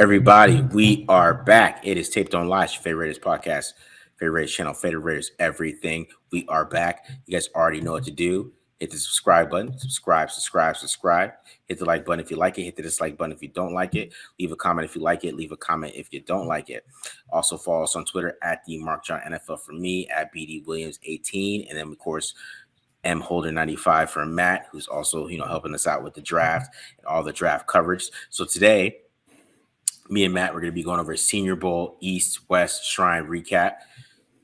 Everybody, we are back. It is Taped on Live, your favorite Raiders podcast, favorite Raiders channel, favorite Raiders everything. We are back. You guys already know what to do. Hit the subscribe button. Subscribe. Hit the like button if you like it. Hit the dislike button if you don't like it. Leave a comment if you like it. Leave a comment if you don't like it. Also follow us on Twitter at the Mark John NFL for me, at BD Williams 18, and then of course M Holder 95 for Matt, who's also helping us out with the draft and all the draft coverage. So today, me and Matt, we're going to be going over Senior Bowl East-West Shrine recap.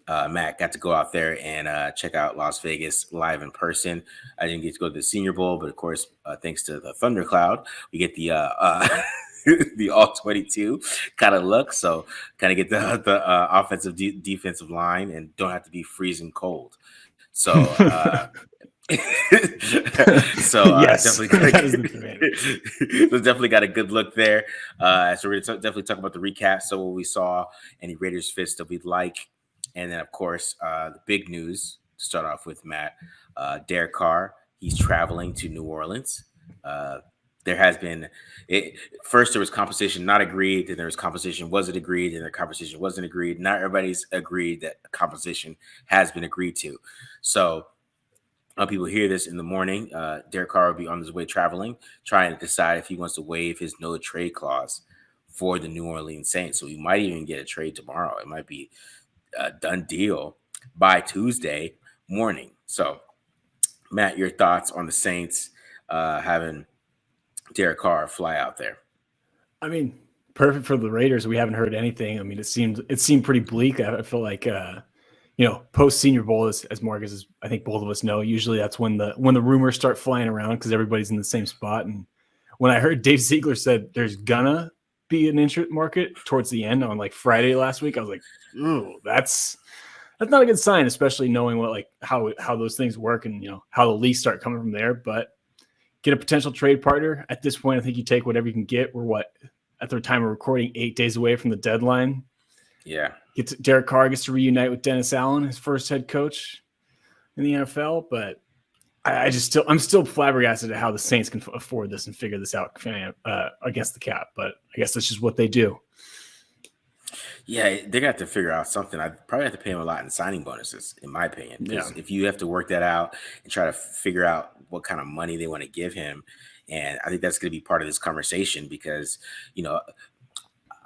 Matt got to go out there and check out Las Vegas live in person. I didn't get to go to the Senior Bowl, but of course, thanks to the Thundercloud, we get the the all-22 kind of look. So kind of get the offensive defensive line and don't have to be freezing cold. So Yes, definitely got a good look there. So we're gonna definitely talk about the recap, so what we saw, any Raiders fits that we'd like, and then of course the big news to start off with, Matt. Derek Carr, he's traveling to New Orleans. There has been first there was compensation not agreed, then there was compensation wasn't agreed, and the compensation wasn't agreed. Not everybody's agreed that compensation has been agreed to. So people hear this in the morning. Derek Carr will be on his way traveling, trying to decide if he wants to waive his no trade clause for the New Orleans Saints. So we might even get a trade tomorrow. It might be a done deal by Tuesday morning. So, Matt, your thoughts on the Saints having Derek Carr fly out there? I mean, perfect for the Raiders. We haven't heard anything. I mean, it seemed pretty bleak. I feel like post Senior Bowl, as Marcus, is, I think both of us know, usually that's when the rumors start flying around because everybody's in the same spot. And when I heard Dave Ziegler said there's gonna be an interest market towards the end on like Friday last week, I was like, ooh, that's not a good sign, especially knowing what how those things work and how the leaks start coming from there. But get a potential trade partner at this point. I think you take whatever you can get. We're at the time of recording 8 days away from the deadline. Yeah. Derek Carr gets to reunite with Dennis Allen, his first head coach in the NFL. But I'm still flabbergasted at how the Saints can afford this and figure this out against the cap. But I guess that's just what they do. Yeah, they're gonna have to figure out something. I probably have to pay him a lot in signing bonuses, in my opinion. Because if you have to work that out and try to figure out what kind of money they want to give him, and I think that's going to be part of this conversation because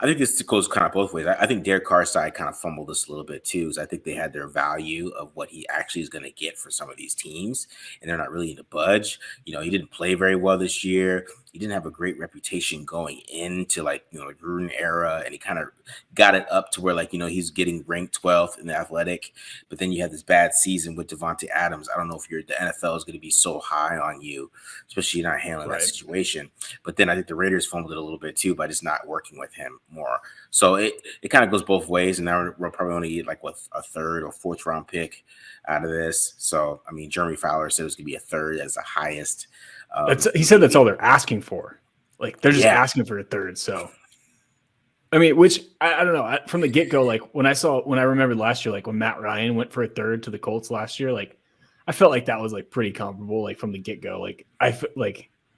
I think this goes kind of both ways. I think Derek Carr's side kind of fumbled this a little bit too. So I think they had their value of what he actually is going to get for some of these teams, and they're not really in the budge. He didn't play very well this year. He didn't have a great reputation going into the Gruden era, and he kind of got it up to where he's getting ranked 12th in the Athletic. But then you have this bad season with Devontae Adams. I don't know if the NFL is going to be so high on you, especially not handling that situation. But then I think the Raiders fumbled it a little bit too by just not working with him more. So it kind of goes both ways, and now we'll probably only get a third or fourth round pick out of this. So I mean, Jeremy Fowler said it was going to be a third as the highest. He said that's all they're asking for. They're just asking for a third. So, I mean, which I don't know. From the get go, when I remembered last year, when Matt Ryan went for a third to the Colts last year, I felt like that was pretty comparable. From the get go,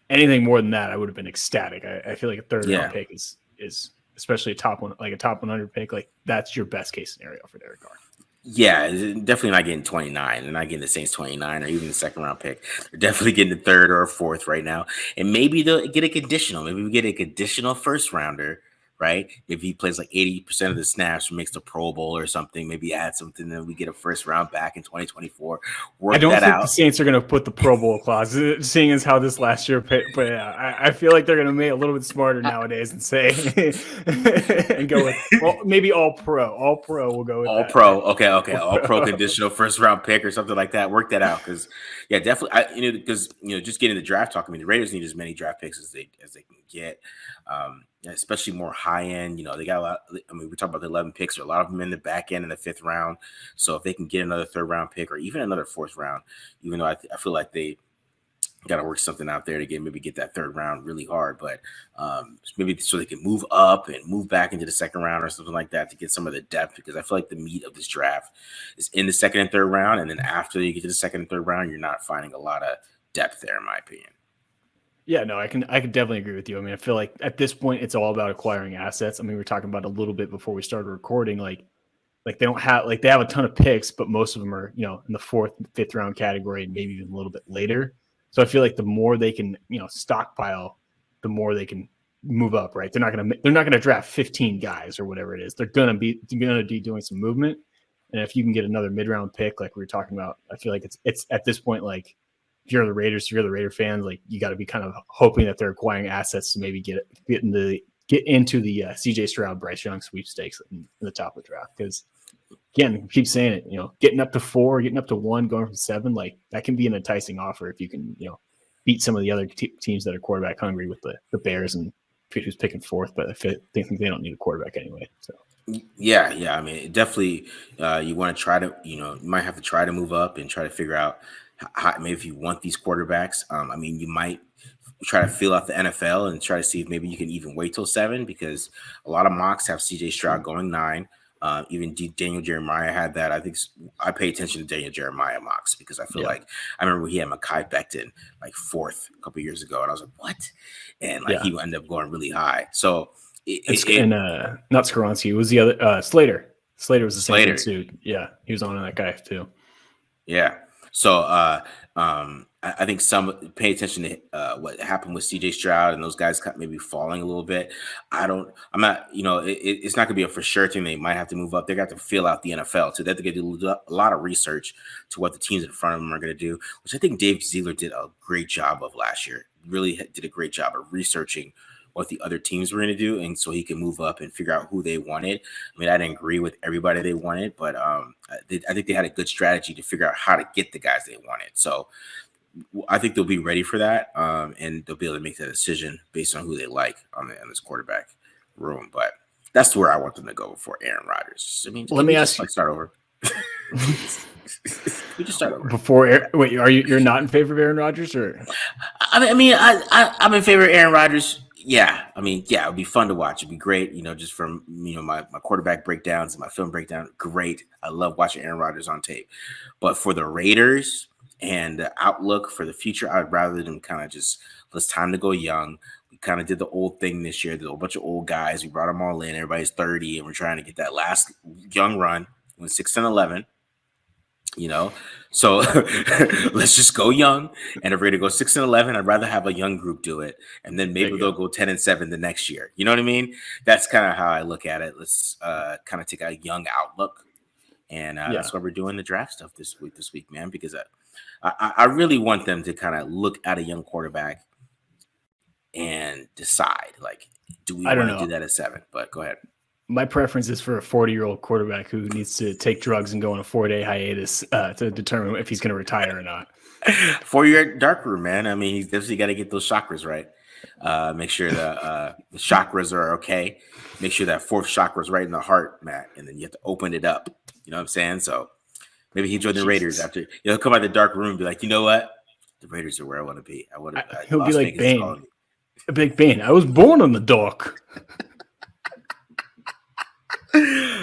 anything more than that, I would have been ecstatic. I feel like a third round pick is especially a top 100 pick. That's your best case scenario for Derek Carr. Yeah, definitely not getting 29. They're not getting the Saints 29 or even the second round pick. They're definitely getting the third or fourth right now. And maybe they'll get a conditional. Maybe we get a conditional first rounder, right? If he plays 80% of the snaps or makes the Pro Bowl or something, maybe add something, then we get a first round back in 2024. I don't think the Saints are going to put the Pro Bowl clause, seeing as how this last year. But I feel like they're going to make it a little bit smarter nowadays and say and go with maybe all pro. All pro will go with all that. pro. Okay. All pro conditional first round pick or something like that. Work that out because definitely. Because just getting the draft talk. I mean, the Raiders need as many draft picks as they can get. Especially more high end, they got a lot. I mean, we talk about the 11 picks, or a lot of them in the back end in the fifth round. So if they can get another third round pick or even another fourth round, even though I feel like they got to work something out there to maybe get that third round really hard, but maybe so they can move up and move back into the second round or something like that to get some of the depth, because I feel like the meat of this draft is in the second and third round. And then after you get to the second and third round, you're not finding a lot of depth there, in my opinion. Yeah, no, I can definitely agree with you. I mean, I feel like at this point it's all about acquiring assets. I mean, we were talking about a little bit before we started recording, like they don't have they have a ton of picks, but most of them are, in the 4th, 5th round category and maybe even a little bit later. So I feel like the more they can, stockpile, the more they can move up, right? They're not gonna draft 15 guys or whatever it is. They're gonna be doing some movement. And if you can get another mid-round pick, like we were talking about, I feel like it's at this point, like if you're the Raiders, if you're the Raider fans, like you got to be kind of hoping that they're acquiring assets to maybe get into the CJ Stroud, Bryce Young sweepstakes in the top of the draft. Because again, keep saying it, getting up to 4, getting up to 1, going from 7, like that can be an enticing offer if you can, beat some of the other teams that are quarterback hungry with the Bears and who's picking 4th, but I think they don't need a quarterback anyway. So. Yeah. I mean, definitely, you want to try to, you might have to try to move up and try to figure out how, maybe if you want these quarterbacks. I mean, you might try to feel out the NFL and try to see if maybe you can even wait till 7, because a lot of mocks have CJ Stroud going 9. Even Daniel Jeremiah had that. I think I pay attention to Daniel Jeremiah mocks because I feel like I remember he had Mekhi Becton like 4th a couple years ago, and I was like, what? And like he ended up going really high. So not Skoronski. It was the other Slater. Slater was the same thing too. Yeah, he was on that guy too. Yeah. So I think some pay attention to what happened with CJ Stroud and those guys maybe falling a little bit. I'm not, it's not going to be a for sure thing. They might have to move up. They got to feel out the NFL. So they have to do a lot of research to what the teams in front of them are going to do, which I think Dave Ziegler did a great job of last year. Really did a great job of researching what the other teams were going to do, and so he can move up and figure out who they wanted. I mean, I didn't agree with everybody they wanted, but I think they had a good strategy to figure out how to get the guys they wanted. So I think they'll be ready for that, and they'll be able to make that decision based on who they like on this quarterback room. But that's where I want them to go before Aaron Rodgers. I mean, let me ask you. Start over. We just start over. Wait, you're not in favor of Aaron Rodgers, or? I'm in favor of Aaron Rodgers. Yeah, it would be fun to watch. It'd be great, just from my quarterback breakdowns and my film breakdown. Great, I love watching Aaron Rodgers on tape. But for the Raiders and the outlook for the future, I'd rather them kind of just let's time to go young. We kind of did the old thing this year. There's a whole bunch of old guys. We brought them all in. Everybody's 30, and we're trying to get that last young run. When 6-11. So let's just go young. And if we're going to go 6-11, I'd rather have a young group do it. And then maybe they'll go 10-7 the next year. You know what I mean? That's kind of how I look at it. Let's kind of take a young outlook. And that's why we're doing the draft stuff this week, man, because I really want them to kind of look at a young quarterback and decide, like, do we want to do that at 7? But go ahead. My preference is for a 40-year-old quarterback who needs to take drugs and go on a 4-day hiatus to determine if he's going to retire or not. 4-year dark room, man. I mean, he's definitely got to get those chakras right. Make sure the chakras are okay. Make sure that 4th chakra is right in the heart, Matt. And then you have to open it up. You know what I'm saying? So maybe he joined the Raiders after. He'll come out of the dark room and be like, you know what? The Raiders are where I want to be. He'll be like Bane. A big Bane. I was born in the dark.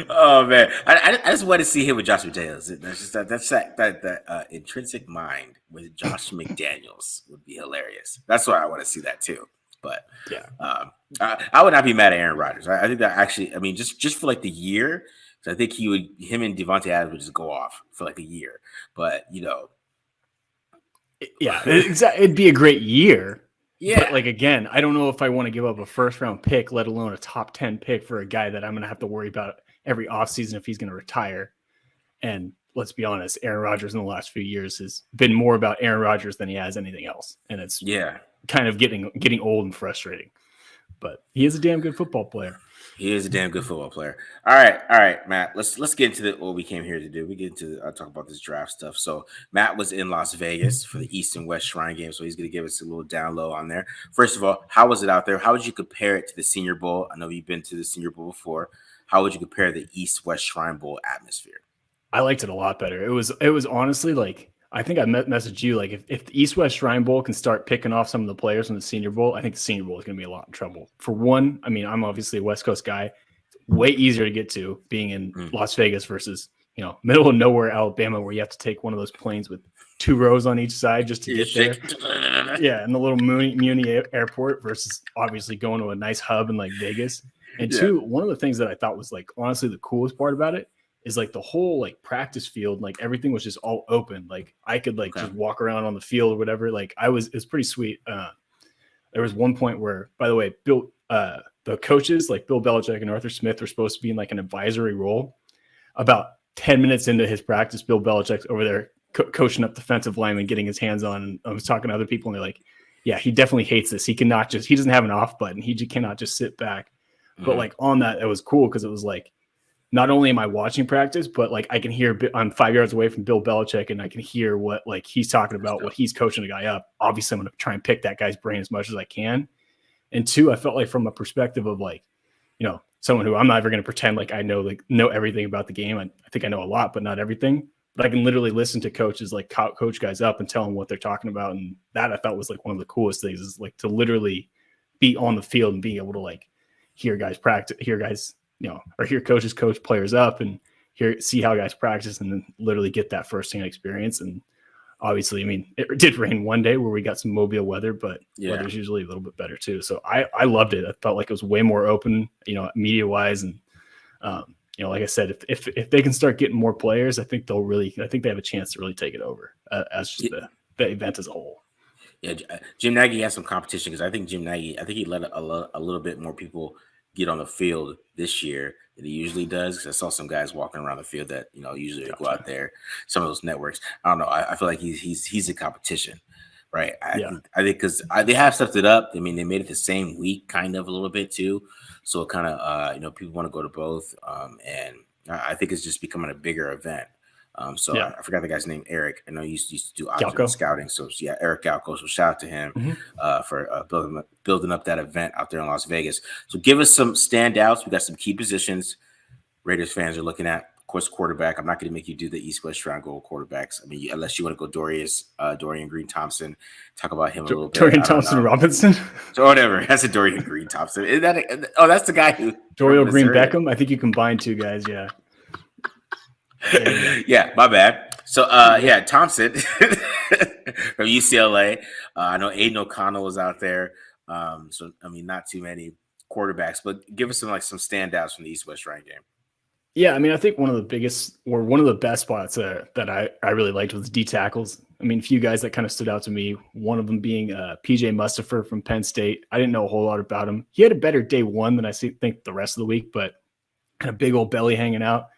Oh man, I just want to see him with Josh McDaniels. That's that intrinsic mind with Josh McDaniels would be hilarious. That's why I want to see that too. But I would not be mad at Aaron Rodgers. I think that actually, just for like the year, I think him and Devontae Adams would just go off for like a year. But it'd be a great year. Yeah. But, like, again, I don't know if I want to give up a 1st-round pick, let alone a top 10 pick for a guy that I'm going to have to worry about every offseason if he's going to retire. And let's be honest, Aaron Rodgers in the last few years has been more about Aaron Rodgers than he has anything else. And it's kind of getting old and frustrating. But he is a damn good football player. He is a damn good football player. All right, Matt. Let's get into what we came here to do. We get into talk about this draft stuff. So Matt was in Las Vegas for the East and West Shrine Game, so he's going to give us a little down low on there. First of all, how was it out there? How would you compare it to the Senior Bowl? I know you've been to the Senior Bowl before. How would you compare the East West Shrine Bowl atmosphere? I liked it a lot better. It was honestly like, I think I messaged you, like, if the East West Shrine Bowl can start picking off some of the players from the Senior Bowl, I think the Senior Bowl is going to be a lot in trouble. For one, I'm obviously a West Coast guy. It's way easier to get to being in Las Vegas versus, middle of nowhere, Alabama, where you have to take one of those planes with 2 rows on each side just to get there. Yeah, in the little Muni airport versus obviously going to a nice hub in like Vegas. And two, one of the things that I thought was like honestly the coolest part about it is like the whole like practice field, like everything was just all open. Like I could like just walk around on the field or whatever. Like it's pretty sweet. There was one point where, by the way, the coaches like Bill Belichick and Arthur Smith were supposed to be in like an advisory role. About 10 minutes into his practice, Bill Belichick's over there coaching up defensive linemen, getting his hands on. And I was talking to other people, and they're like, "Yeah, he definitely hates this. He doesn't have an off button. He cannot just sit back." But like on that, it was cool because it was like, not only am I watching practice, but like I can hear I'm 5 yards away from Bill Belichick, and I can hear what like he's talking about, what he's coaching a guy up. Obviously, I'm going to try and pick that guy's brain as much as I can. And two, I felt like from a perspective of like, someone who I'm not ever going to pretend like I know everything about the game. I think I know a lot, but not everything. But I can literally listen to coaches like coach guys up and tell them what they're talking about. And that I thought was like one of the coolest things is like to literally be on the field and being able to like hear guys practice, or hear coaches coach players up and see how guys practice and then literally get that firsthand experience. And obviously, I mean, it did rain one day where we got some Mobile weather, but weather's usually a little bit better too. So I loved it. I felt like it was way more open, media wise. And, like I said, if they can start getting more players, I think they have a chance to really take it over as just the event as a whole. Yeah. Jim Nagy has some competition because I think he let a little bit more people get on the field this year than he usually does. Because I saw some guys walking around the field that usually go out there. Some of those networks, I don't know. I feel like he's in competition, right? I think because they have stepped it up. I mean, they made it the same week, kind of a little bit too. So it kind of people want to go to both, and I think it's just becoming a bigger event. I forgot the guy's name, Eric. I know he used to do optical scouting. So Eric Galco. So shout out to him for building up that event out there in Las Vegas. So give us some standouts. We got some key positions Raiders fans are looking at. Of course, quarterback. I'm not going to make you do the East-West Triangle quarterbacks. I mean, unless you want to go Dorian Green Thompson, talk about him a little bit. Dorian Thompson Robinson? So whatever. That's a Dorian Green Thompson. Is that that's the guy who Dorian Green Beckham? I think you combine two guys, yeah. Yeah, my bad. So, Thompson from UCLA. I know Aiden O'Connell was out there. So, I mean, not too many quarterbacks, but give us some standouts from the East-West Shrine game. Yeah, I mean, I think one of the best spots that I really liked was D tackles. I mean, a few guys that kind of stood out to me, one of them being PJ Mustipher from Penn State. I didn't know a whole lot about him. He had a better day one than I think the rest of the week, but kind of big old belly hanging out.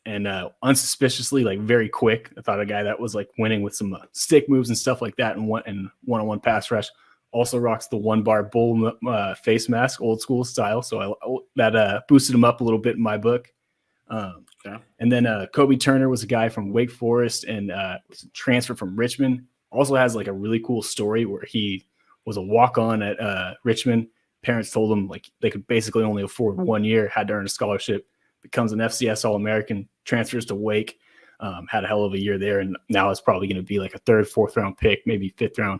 And unsuspiciously, like very quick. I thought a guy that was like winning with some stick moves and stuff like that and one-on-one pass rush. Also rocks the one-bar bull face mask, old school style. So that boosted him up a little bit in my book. And then Kobe Turner was a guy from Wake Forest and was transferred from Richmond. Also has like a really cool story where he was a walk-on at Richmond. Parents told him like they could basically only afford 1 year, had to earn a scholarship. Becomes an FCS All-American, transfers to Wake, had a hell of a year there, and now it's probably going to be like a 3rd, 4th round pick, maybe 5th round.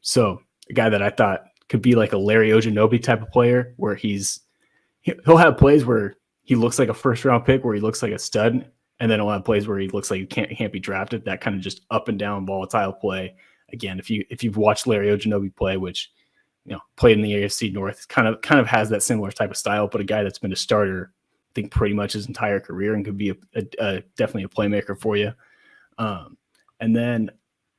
So a guy that I thought could be like a Larry Ojanobi type of player, where he'll have plays where he looks like a 1st round pick, where he looks like a stud, and then he'll have plays where he looks like he can't be drafted. That kind of just up and down volatile play. Again, if you've watched Larry Ojanobi play, which played in the AFC North, kind of has that similar type of style, but a guy that's been a starter, I think pretty much his entire career and could be definitely a playmaker for you. And then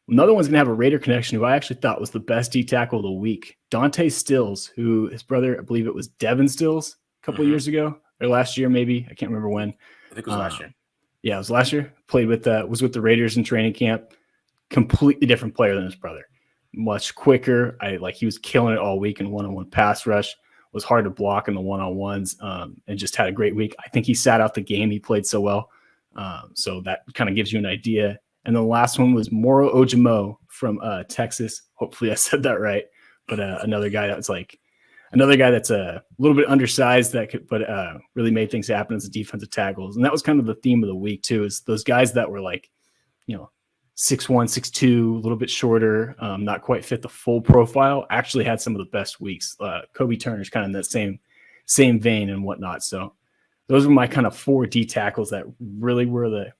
another one's going to have a Raider connection who I actually thought was the best D tackle of the week. Dante Stills, who his brother, I believe it was Devin Stills a couple of years ago or last year, maybe. I can't remember when. I think it was last year. Yeah, it was last year. Was with the Raiders in training camp. Completely different player than his brother. Much quicker. He was killing it all week in one-on-one pass rush. Was hard to block in the one-on-ones, and just had a great week. I think he sat out the game. He played so well. So that kind of gives you an idea. And the last one was Moro Ojimo from Texas. Hopefully I said that right. But another guy that's a little bit undersized but really made things happen as a defensive tackles. And that was kind of the theme of the week too, is those guys that were 6'1", 6'2", a little bit shorter, not quite fit the full profile, actually had some of the best weeks. Kobe Turner's kind of in that same vein and whatnot. So those were my kind of 4 D tackles that really were the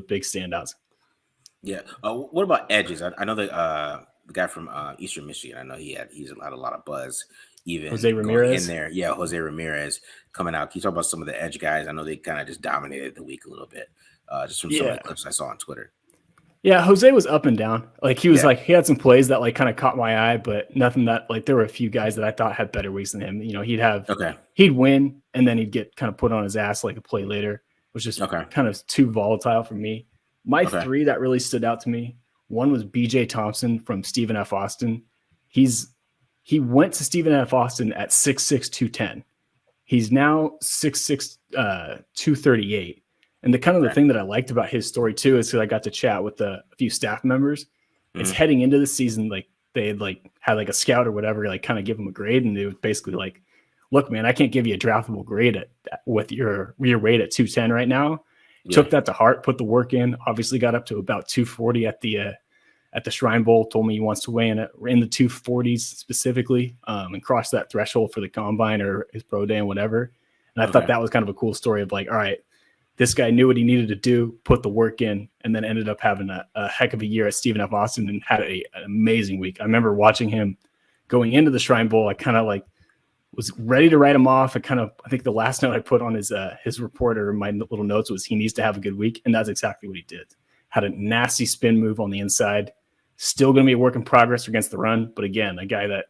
big standouts. Yeah. What about edges? I know the guy from Eastern Michigan. I know he's had a lot of buzz. Even Jose going Ramirez in there, yeah, Jose Ramirez coming out. Can you talk about some of the edge guys? I know they kind of just dominated the week a little bit, just from some of the clips I saw on Twitter. Yeah, Jose was up and down. Like he was like he had some plays that like kind of caught my eye, but nothing that like there were a few guys that I thought had better weeks than him. You know, he'd win and then he'd get kind of put on his ass like a play later, which was just kind of too volatile for me. My 3 that really stood out to me, one was BJ Thompson from Stephen F. Austin. He went to Stephen F. Austin at 6'6", 210. He's now 6'6", 238. And the kind of the thing that I liked about his story too is that I got to chat with a few staff members. It's heading into the season, like they had like a scout or whatever, like kind of give him a grade, and it was basically like, look, man, I can't give you a draftable grade with your weight at 210 right now. Took that to heart, put the work in. Obviously, got up to about 240 at the Shrine Bowl. Told me he wants to weigh in the 240s specifically, and cross that threshold for the combine or his pro day and whatever. And I thought that was kind of a cool story of like, all right, this guy knew what he needed to do, put the work in, and then ended up having a heck of a year at Stephen F. Austin and had an amazing week. I remember watching him going into the Shrine Bowl. I kind of like was ready to write him off. I think the last note I put on his report or my little notes was he needs to have a good week, and that's exactly what he did. Had a nasty spin move on the inside. Still going to be a work in progress against the run, but again, a guy that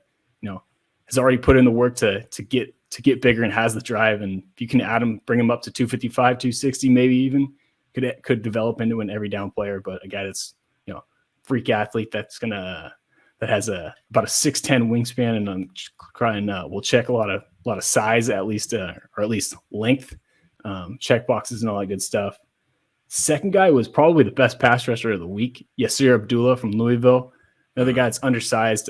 has already put in the work to get bigger and has the drive. And if you can bring him up to 255, 260, maybe even could develop into an every down player. But a guy that's freak athlete that has about a 6'10" wingspan, and I'm trying we'll check a lot of size at least or at least length, check boxes and all that good stuff. Second guy was probably the best pass rusher of the week, Yasir Abdullah from Louisville. Another guy that's undersized,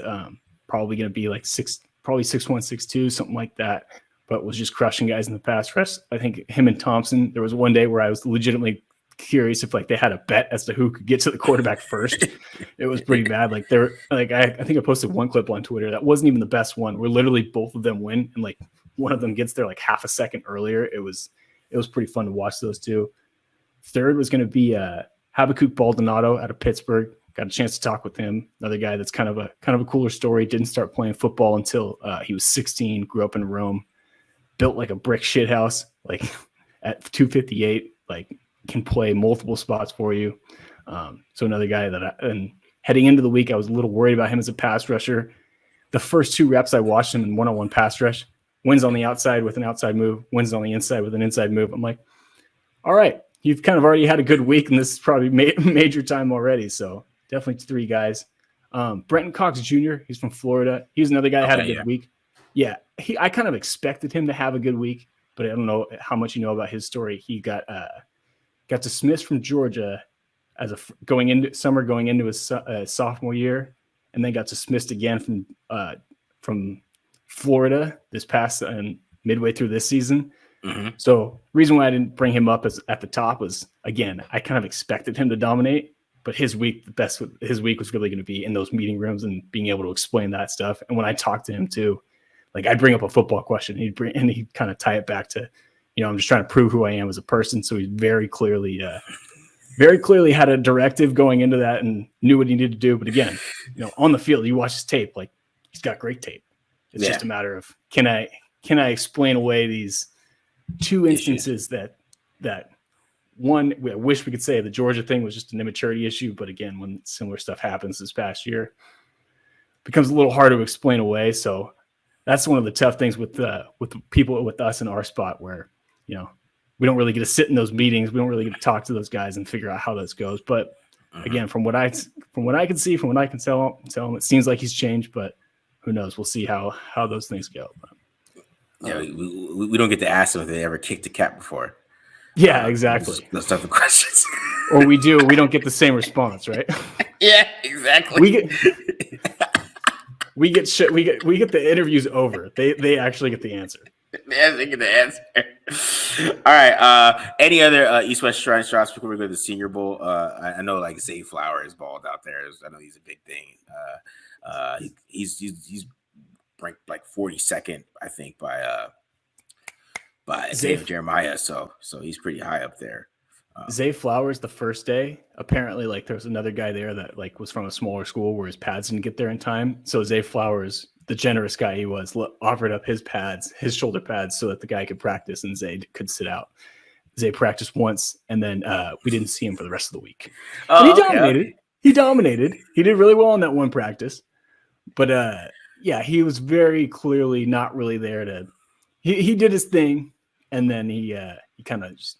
probably going to be like 6'1", 6'2", something like that, but was just crushing guys in the pass rush. I think him and Thompson, there was one day where I was legitimately curious if like they had a bet as to who could get to the quarterback first. It was pretty bad. Like I think I posted one clip on Twitter that wasn't even the best one, where literally both of them win and like one of them gets there like half a second earlier. It was pretty fun to watch those two. Third was going to be Habakkuk Baldonado out of Pittsburgh. Got a chance to talk with him. Another guy that's kind of a cooler story. Didn't start playing football until he was 16. Grew up in Rome. Built like a brick shit house. Like at 258, like can play multiple spots for you. So another guy and heading into the week, I was a little worried about him as a pass rusher. The first 2 reps I watched him in one-on-one pass rush. Wins on the outside with an outside move. Wins on the inside with an inside move. I'm like, all right, you've kind of already had a good week, and this is probably major time already. So definitely 3 guys. Brenton Cox Jr., he's from Florida. He's another guy that had a good week. Yeah, I kind of expected him to have a good week, but I don't know how much you know about his story. He got dismissed from Georgia as going into his sophomore year, and then got dismissed again from Florida this past midway through this season. Mm-hmm. So reason why I didn't bring him up at the top was, again, I kind of expected him to dominate, but his week was really going to be in those meeting rooms and being able to explain that stuff. And when I talked to him too, like I'd bring up a football question, he'd kind of tie it back to, I'm just trying to prove who I am as a person. So he very clearly had a directive going into that and knew what he needed to do. But again, on the field, you watch his tape, like he's got great tape. It's just a matter of, can I explain away these 2 instances that one, I wish we could say the Georgia thing was just an immaturity issue. But again, when similar stuff happens this past year, it becomes a little harder to explain away. So that's one of the tough things with people with us in our spot where, we don't really get to sit in those meetings. We don't really get to talk to those guys and figure out how this goes. But again, from what I can see, from what I can tell him, it seems like he's changed, but who knows? We'll see how those things go. Yeah, we don't get to ask them if they ever kicked a cat before. Yeah, exactly. Those type of questions. Or we do. We don't get the same response, right? Yeah, exactly. We get the interviews over. They actually get the answer. Yeah, they get the answer. All right. Any other East-West Shrine shots before we go to the Senior Bowl? I know like Zay Flower is balled out there. I know he's a big thing. He's ranked like 42nd, I think, by by Jeremiah. So he's pretty high up there. Zay Flowers, the first day, apparently, like, there was another guy there that, like, was from a smaller school where his pads didn't get there in time. So Zay Flowers, the generous guy he was, offered up his pads, his shoulder pads, so that the guy could practice and Zay could sit out. Zay practiced once, and then we didn't see him for the rest of the week. But he dominated. Okay. He dominated. He did really well in that one practice. But yeah, he was very clearly not really there to. He did his thing, and then he kind of just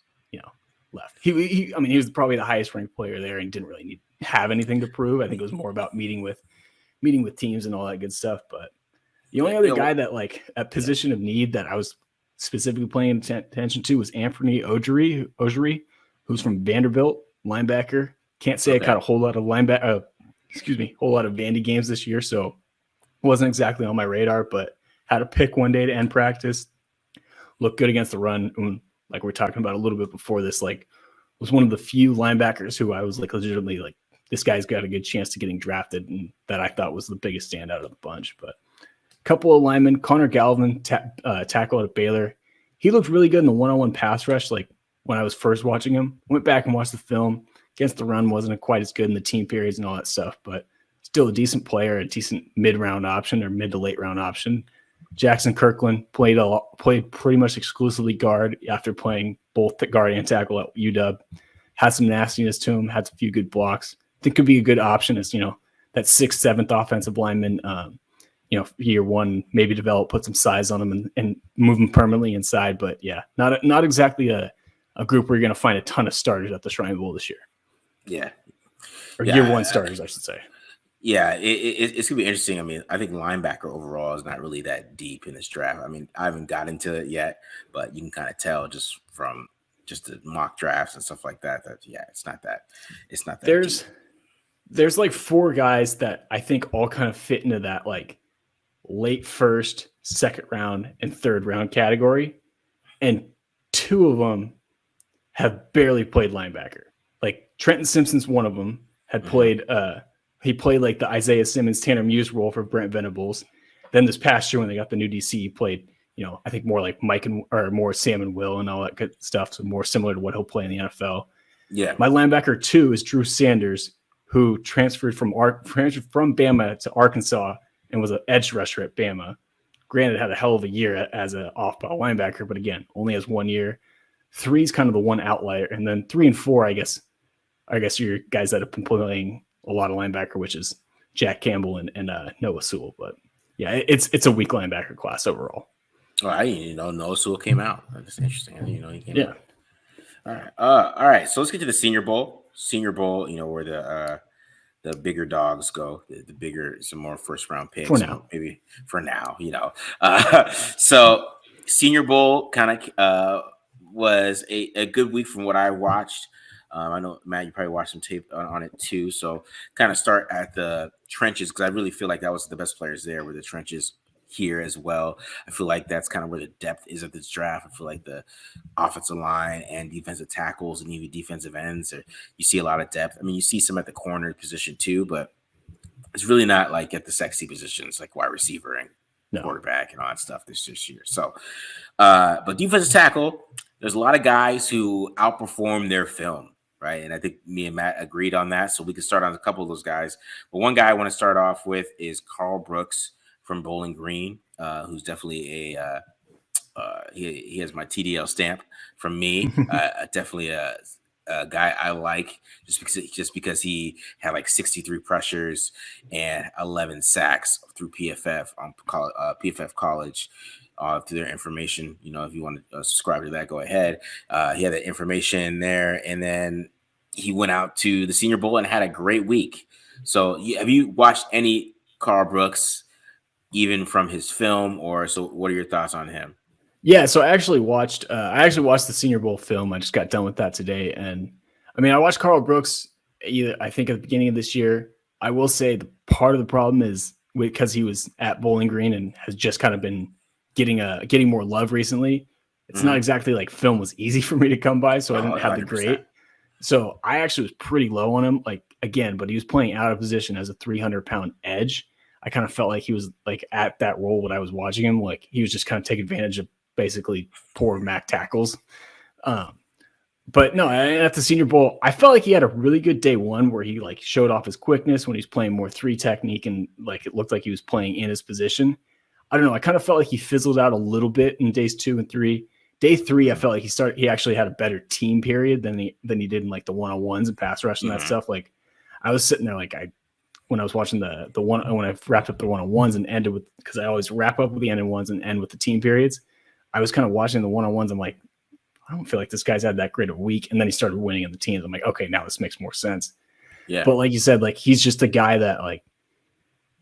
left. He was probably the highest ranked player there, and didn't really have anything to prove. I think it was more about meeting with teams and all that good stuff. But the only other guy that, like, at position of need that I was specifically paying attention to was Anthony Ojiri, who's from Vanderbilt, linebacker. Can't say I caught a whole lot of whole lot of Vandy games this year, so wasn't exactly on my radar, but had a pick one day to end practice. Looked good against the run. And like we were talking about a little bit before this, like, was one of the few linebackers who I was like legitimately like, this guy's got a good chance to getting drafted, and that I thought was the biggest standout of the bunch. But a couple of linemen, Connor Galvin, tackle at Baylor. He looked really good in the one-on-one pass rush. Like, when I was first watching him, went back and watched the film. Against the run, wasn't quite as good in the team periods and all that stuff, but still a decent player, a decent mid-round option or mid to late round option. Jackson Kirkland played pretty much exclusively guard after playing both the guard and tackle at UW. Had some nastiness to him, had a few good blocks. I think could be a good option as, that 6th, 7th offensive lineman, year one, maybe put some size on him and move him permanently inside. But yeah, not exactly a group where you're going to find a ton of starters at the Shrine Bowl this year. Yeah. Or year one starters, I should say. Yeah, it's going to be interesting. I mean, I think linebacker overall is not really that deep in this draft. I mean, I haven't got into it yet, but you can kind of tell just from the mock drafts and stuff like that, it's not that There's like 4 guys that I think all kind of fit into that, like, late first, second round, and third round category. And 2 of them have barely played linebacker. Like, Trenton Simpson's one of them, had played he played like the Isaiah Simmons, Tanner Muse role for Brent Venables. Then this past year when they got the new DC, he played, I think more like more Sam and Will and all that good stuff. So more similar to what he'll play in the NFL. Yeah. My linebacker 2 is Drew Sanders, who transferred from Bama to Arkansas and was an edge rusher at Bama. Granted, had a hell of a year as an off-ball linebacker, but again, only has 1 year. 3 is kind of the one outlier, and then 3 and 4, I guess you're guys that have been playing a lot of linebacker, which is Jack Campbell and Noah Sewell. But yeah, it's a weak linebacker class overall. Oh, I didn't know Noah Sewell came out. That's interesting. I didn't know he came out. All right. So let's get to the Senior Bowl. Senior Bowl, where the bigger dogs go, the bigger, some more first round picks. For now. Maybe for now, So Senior Bowl kind of was a good week from what I watched. I know, Matt, you probably watched some tape on it too. So kind of start at the trenches, because I really feel like that was the best players there were the trenches here as well. I feel like that's kind of where the depth is of this draft. I feel like the offensive line and defensive tackles and even defensive ends, you see a lot of depth. I mean, you see some at the corner position too, but it's really not like at the sexy positions like wide receiver and quarterback and all that stuff this year. So, but defensive tackle, there's a lot of guys who outperform their film. Right. And I think me and Matt agreed on that. So we can start on a couple of those guys. But one guy I want to start off with is Carl Brooks from Bowling Green, who's definitely he has my TDL stamp from me. Definitely a guy I like just because he had like 63 pressures and 11 sacks through PFF on PFF College. Through their information, if you want to subscribe to that, go ahead. He had that information there, and then he went out to the Senior Bowl and had a great week. So, have you watched any Carl Brooks, even from his film, or so? What are your thoughts on him? Yeah, so I actually watched the Senior Bowl film. I just got done with that today, and I mean, I watched Carl Brooks. I think at the beginning of this year. I will say the part of the problem is because he was at Bowling Green and has just kind of been getting more love recently. It's not exactly like film was easy for me to come by, so I didn't have 100%. The great. So I actually was pretty low on him, like, again, but he was playing out of position as a 300-pound edge. I kind of felt like he was like at that role when I was watching him, like he was just kind of taking advantage of basically poor MAC tackles. But no, at the Senior Bowl, I felt like he had a really good day one where he like showed off his quickness when he's playing more 3 technique and like it looked like he was playing in his position. I don't know. I kind of felt like he fizzled out a little bit in days 2 and 3. Day 3, I felt like he actually had a better team period than he did in like the one-on-ones and pass rush and that stuff. Like I was sitting there like when I was watching the one when I wrapped up the one-on-ones and ended with, because I always wrap up with the ended ones and end with the team periods. I was kind of watching the one-on-ones. I'm like, I don't feel like this guy's had that great a week. And then he started winning in the teams. I'm like, okay, now this makes more sense. Yeah. But like you said, like he's just a guy that like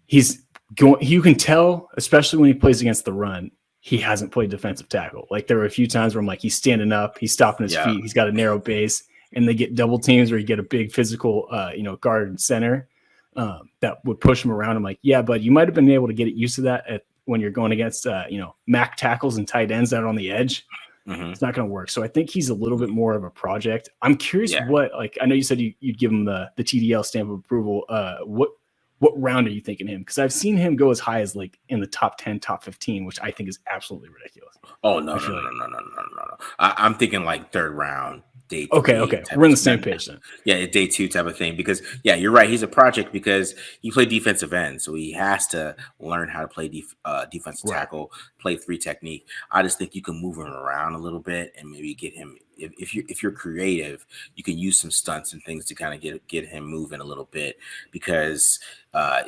he's going, you can tell, especially when he plays against the run, he hasn't played defensive tackle. Like there were a few times where I'm like, he's standing up, he's stopping his feet, he's got a narrow base, and they get double teams or you get a big physical, guard and center that would push him around. I'm like, yeah, but you might have been able to get used to that when you're going against, MAC tackles and tight ends out on the edge. It's not going to work. So I think he's a little bit more of a project. I'm curious what, like, I know you said you'd give him the TDL stamp of approval. What round are you thinking him? Because I've seen him go as high as like in the top 10, top 15, which I think is absolutely ridiculous. Oh, no. I'm thinking like 3rd round. Day 3 okay. We're on the same page then. Yeah, day 2 type of thing. Because you're right. He's a project because he played defensive end, so he has to learn how to play defensive tackle, play 3 technique. I just think you can move him around a little bit and maybe get him. If you're creative, you can use some stunts and things to kind of get him moving a little bit, because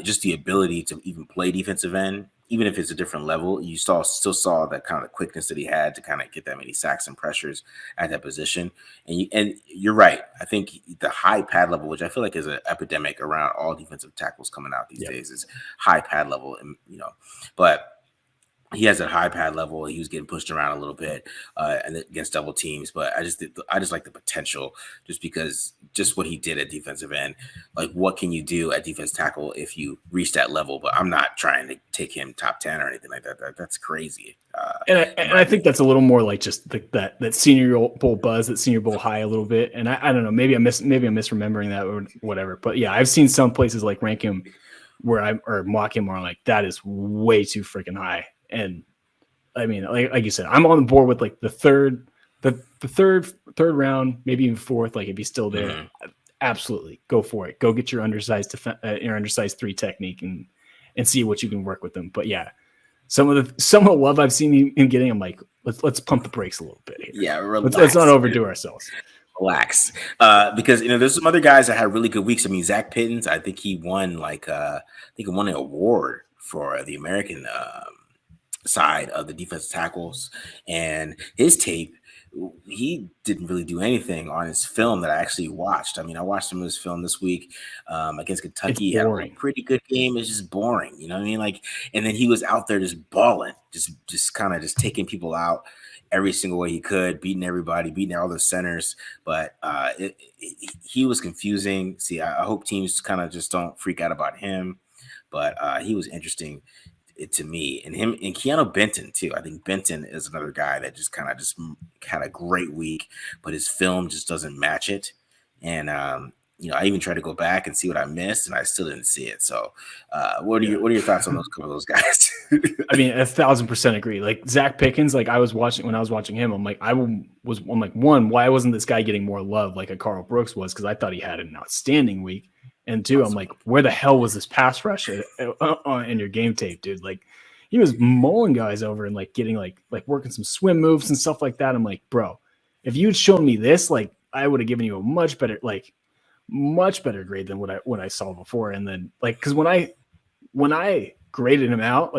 just the ability to even play defensive end, even if it's a different level, you still saw that kind of quickness that he had to kind of get that many sacks and pressures at that position. And you're right. I think the high pad level, which I feel like is an epidemic around all defensive tackles coming out these days, is high pad level, and but he has a high pad level. He was getting pushed around a little bit and against double teams, but I just like the potential, just because just what he did at defensive end. Like, what can you do at defense tackle if you reach that level? But I'm not trying to take him top 10 or anything like that. That's crazy. And I think that's a little more like just that Senior Bowl buzz, that Senior Bowl high a little bit. And I don't know, maybe I'm misremembering that or whatever. But yeah, I've seen some places like rank him or mock him where I'm like, that is way too freaking high. And I mean, like you said, I'm on the board with like the third round, maybe even 4th. Like if he's still there, absolutely go for it. Go get your undersized 3 technique and see what you can work with them. But yeah, some of the love I've seen him getting, I'm like, let's pump the brakes a little bit here. Yeah, relax, let's not overdo ourselves. Relax, because there's some other guys that had really good weeks. I mean, Zach Pittens, I think he won he won an award for the American side of the defensive tackles, and his tape, he didn't really do anything on his film that I actually watched. I mean, I watched some of his film this week against Kentucky. He had a pretty good game. It's just boring, you know what I mean? Like, and then he was out there just balling, just kind of just taking people out every single way he could, beating everybody, beating all the centers. But he was confusing. See, I hope teams kind of just don't freak out about him. But he was interesting to me, and him and Keanu Benton too. I think Benton is another guy that just had a great week, but his film just doesn't match it. And I even tried to go back and see what I missed, and I still didn't see it. So, what are your thoughts on those guys? I mean, 1,000% agree. Like Zach Pickens, like when I was watching him, I'm like, one, why wasn't this guy getting more love like a Carl Brooks was? Because I thought he had an outstanding week. And 2, I'm like, where the hell was this pass rush in your game tape, dude? Like, he was mulling guys over and like getting like working some swim moves and stuff like that. I'm like, bro, if you had shown me this, like, I would have given you a much better grade than what I saw before. And then like, because when I graded him out,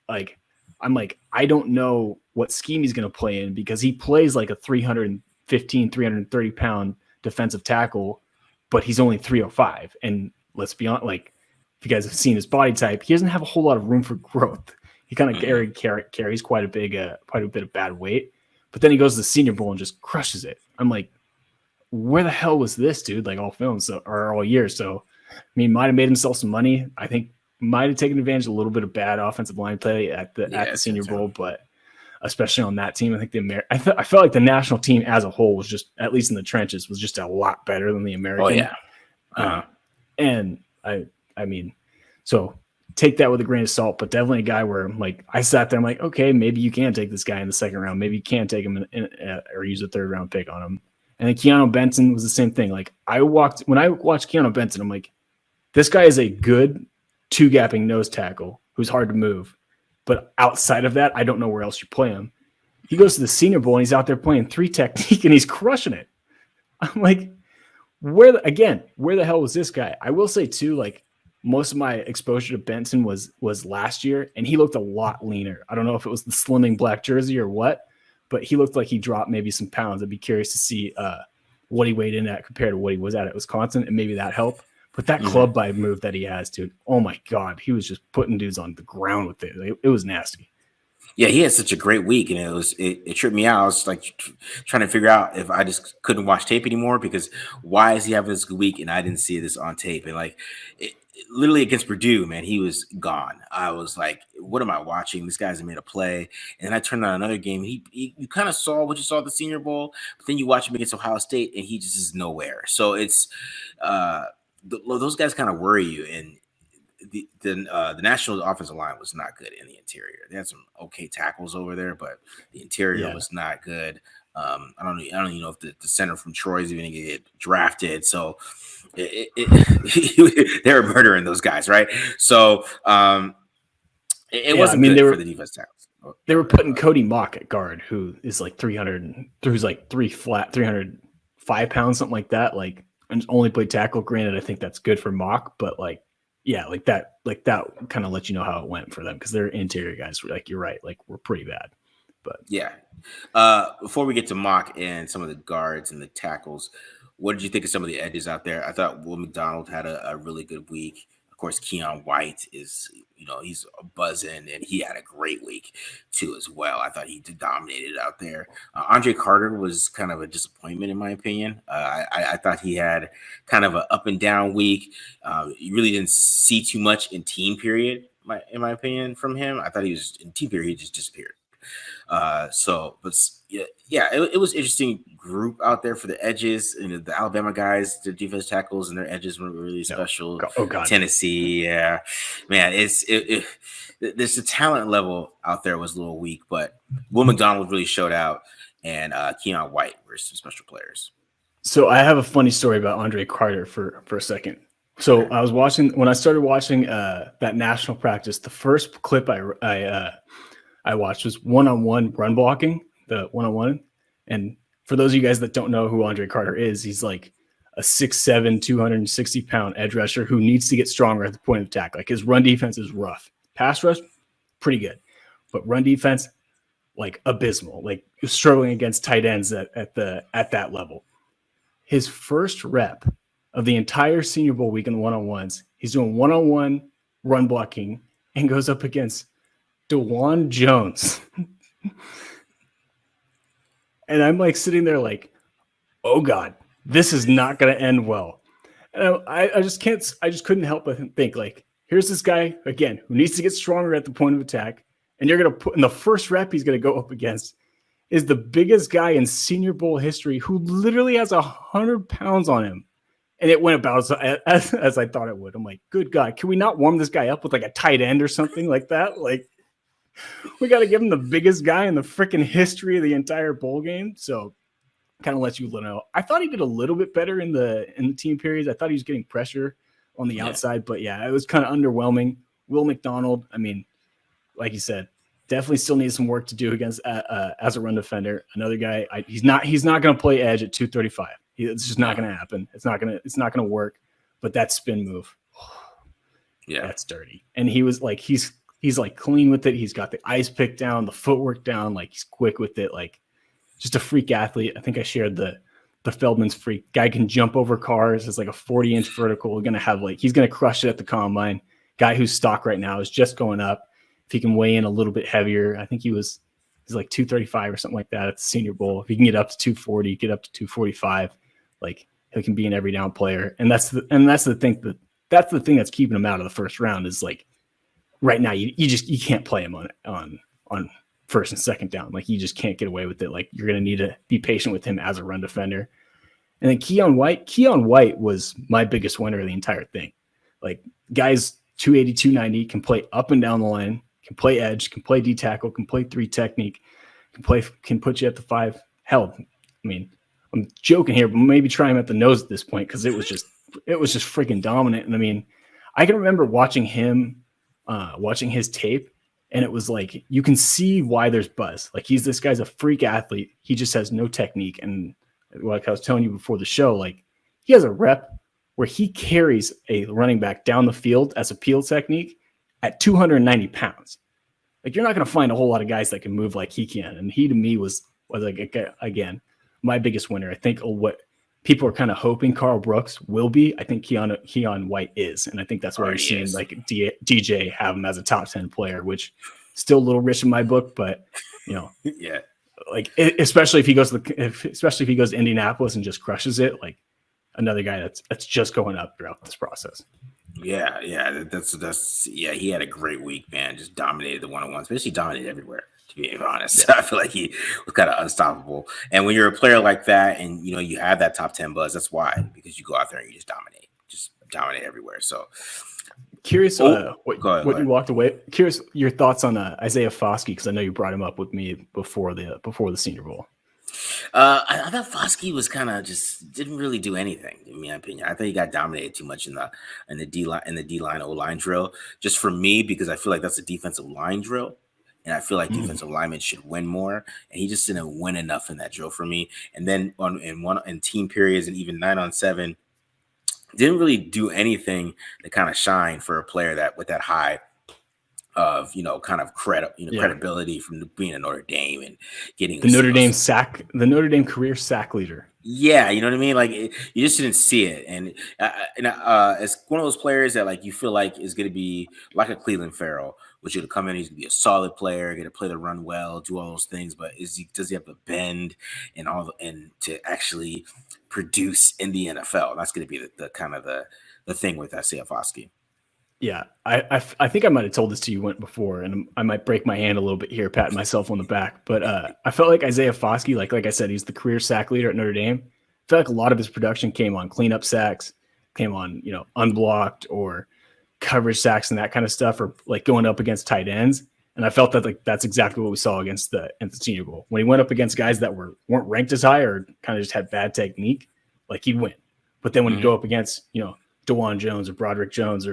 I'm like, I don't know what scheme he's going to play in, because he plays like a 315, 330 pound defensive tackle, but he's only 305. And let's be honest, like, if you guys have seen his body type, he doesn't have a whole lot of room for growth. He kind of carries quite a bit of bad weight, but then he goes to the Senior Bowl and just crushes it. I'm like, where the hell was this dude? Like all film, or all year. So, I mean, might have made himself some money. I think might have taken advantage of a little bit of bad offensive line play at the Senior Bowl, but especially on that team, I think I felt like the national team as a whole was just, at least in the trenches, was just a lot better than the American. Oh yeah. And I mean, so take that with a grain of salt, but definitely a guy where like I sat there, I'm like, okay, maybe you can take this guy in the second round. Maybe you can take him or use a third round pick on him. And then Keanu Benson was the same thing. Like when I watched Keanu Benson, I'm like, this guy is a good two gapping nose tackle who's hard to move. But outside of that, I don't know where else you play him. He goes to the Senior Bowl and he's out there playing 3 technique and he's crushing it. I'm like, where the hell was this guy? I will say too, like most of my exposure to Benson was last year, and he looked a lot leaner. I don't know if it was the slimming black jersey or what, but he looked like he dropped maybe some pounds. I'd be curious to see what he weighed in at compared to what he was at Wisconsin, and maybe that helped. But that club by move that he has, dude, oh my God, he was just putting dudes on the ground with it. It was nasty. Yeah, he had such a great week, and it tripped me out. I was like trying to figure out if I just couldn't watch tape anymore, because why is he having this good week and I didn't see this on tape? And like literally against Purdue, man, he was gone. I was like, what am I watching? This guy's made a play. And then I turned on another game. You kind of saw what you saw at the Senior Bowl, but then you watch him against Ohio State and he just is nowhere. So it's those guys kind of worry you. And the National offensive line was not good in the interior. They had some okay tackles over there, but the interior was not good. I don't even know if the center from Troy is even going to get drafted. So they were murdering those guys, right? So it wasn't good for the defense tackles. They were putting Cody Mock at guard, who is like 305 pounds, something like that. Like, and only played tackle. Granted, I think that's good for Mock, but like, yeah, like that kind of lets you know how it went for them, because their interior guys were like, you're right, like we're pretty bad. But yeah. Before we get to Mock and some of the guards and the tackles, what did you think of some of the edges out there? I thought Will McDonald had a really good week. Of course, Keon White is, he's buzzing, and he had a great week too as well. I thought he dominated out there. Andre Carter was kind of a disappointment in my opinion. I thought he had kind of an up and down week. You really didn't see too much in team period, in my opinion, from him. I thought he was in team period, he just disappeared. It was interesting group out there for the edges, and the Alabama guys, the defense tackles and their edges were really special. Oh God. Tennessee, yeah, man, there's a talent level out there was a little weak, but Will McDonald really showed out, and Keon White were some special players. So I have a funny story about Andre Carter for a second. So when I started watching that national practice, the first clip I watched was one-on-one run blocking, the one-on-one. And for those of you guys that don't know who Andre Carter is, he's like a 6'7", 260-pound edge rusher who needs to get stronger at the point of attack. Like his run defense is rough. Pass rush, pretty good. But run defense, like abysmal. Like struggling against tight ends at that level. His first rep of the entire Senior Bowl week in the one-on-ones, he's doing one-on-one run blocking and goes up against DeJuan Jones. And I'm like sitting there like, oh God, this is not going to end well. And I just couldn't help but think like, here's this guy again, who needs to get stronger at the point of attack. And you're going to put in the first rep he's going to go up against is the biggest guy in Senior Bowl history, who literally has 100 pounds on him. And it went about as I thought it would. I'm like, good God, can we not warm this guy up with like a tight end or something like that? Like, we got to give him the biggest guy in the freaking history of the entire bowl game. So kind of lets you know. I thought he did a little bit better in the team periods. I thought he was getting pressure on the outside, but yeah, it was kind of underwhelming. Will McDonald, I mean, like you said, definitely still needs some work to do against as a run defender. Another guy, he's not going to play edge at 235. It's just not going to happen. It's not going to work. But that spin move, that's dirty. And he was like, he's like clean with it. He's got the eyes picked down, the footwork down. Like he's quick with it. Like just a freak athlete. I think I shared the Feldman's freak. Guy can jump over cars. It's like a 40-inch vertical. He's going to crush it at the combine. Guy whose stock right now is just going up. If he can weigh in a little bit heavier, I think he's like 235 or something like that at the Senior Bowl. If he can get up to 240, get up to 245, like he can be an every down player. And that's the thing that's keeping him out of the first round is like right now you can't play him on first and second down. Like you just can't get away with it. Like you're going to need to be patient with him as a run defender. And then Keon White was my biggest winner of the entire thing. Like guys 280, 290, can play up and down the line, can play edge, can play D tackle, can play 3 technique, can put you at the 5. Hell, I mean, I'm joking here, but maybe try him at the nose at this point because it was just freaking dominant. And I mean, I can remember watching his tape, and it was like you can see why there's buzz. Like this guy's a freak athlete. He just has no technique. And like I was telling you before the show, like he has a rep where he carries a running back down the field as a peel technique at 290 pounds. Like you're not going to find a whole lot of guys that can move like he can. And he to me was like, again, my biggest winner. I think what people are kind of hoping Carl Brooks will be, I think Keon White is. And I think that's why you're seeing like DJ have him as a top 10 player, which still a little rich in my book, but yeah, like especially if he goes to Indianapolis and just crushes it, like another guy that's just going up throughout this process. Yeah, that's he had a great week, man. Just dominated the one-on-one, especially dominated everywhere. To be honest, I feel like he was kind of unstoppable. And when you're a player like that, and you have that top 10 buzz, that's why, because you go out there and you just dominate everywhere. So curious, what you walked away. Curious your thoughts on Isaiah Foskey, because I know you brought him up with me before the Senior Bowl. I thought Foskey was kind of just didn't really do anything, in my opinion. I thought he got dominated too much in the D line O line drill. Just for me, because I feel like that's a defensive line drill, and I feel like defensive linemen should win more, and he just didn't win enough in that drill for me. And then in team periods and even 9-on-7, didn't really do anything to kind of shine for a player that with that high of kind of credibility from being a Notre Dame and getting the Notre Dame career sack leader. Yeah, you know what I mean? Like you just didn't see it, and as one of those players that like you feel like is going to be like a Cleveland Farrell, which would come in, he's going to be a solid player, going to play the run well, do all those things, but does he have the bend and and to actually produce in the NFL? That's going to be the kind of the thing with Isaiah Foskey. Yeah, I think I might have told this to you before, and I might break my hand a little bit here, patting myself on the back. But I felt like Isaiah Foskey, like I said, he's the career sack leader at Notre Dame. I feel like a lot of his production came on cleanup sacks, came on unblocked or coverage sacks and that kind of stuff, or like going up against tight ends. And I felt that like that's exactly what we saw against the Senior Bowl when he went up against guys that weren't ranked as high or kind of just had bad technique, like he'd win. But then when you go up against DeJuan Jones or Broderick Jones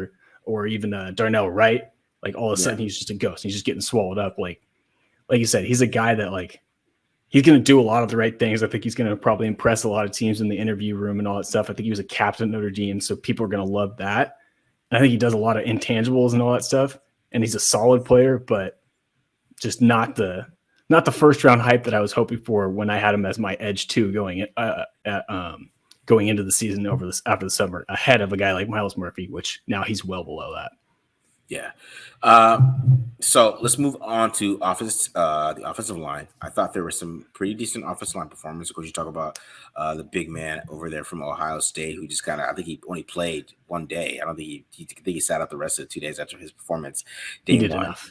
or even Darnell Wright, like all of a sudden he's just a ghost. He's just getting swallowed up. Like you said, he's a guy that like he's going to do a lot of the right things. I think he's going to probably impress a lot of teams in the interview room and all that stuff. I think he was a captain at Notre Dame, so people are going to love that. And I think he does a lot of intangibles and all that stuff. And he's a solid player, but just not the first round hype that I was hoping for when I had him as my edge 2 going into the season after the summer, ahead of a guy like Myles Murphy, which now he's well below that. Yeah. So let's move on to the offensive line. I thought there were some pretty decent offensive line performance. Of course, you talk about the big man over there from Ohio State, who just I think he only played one day. I don't think he sat out the rest of the 2 days after his performance. He did enough.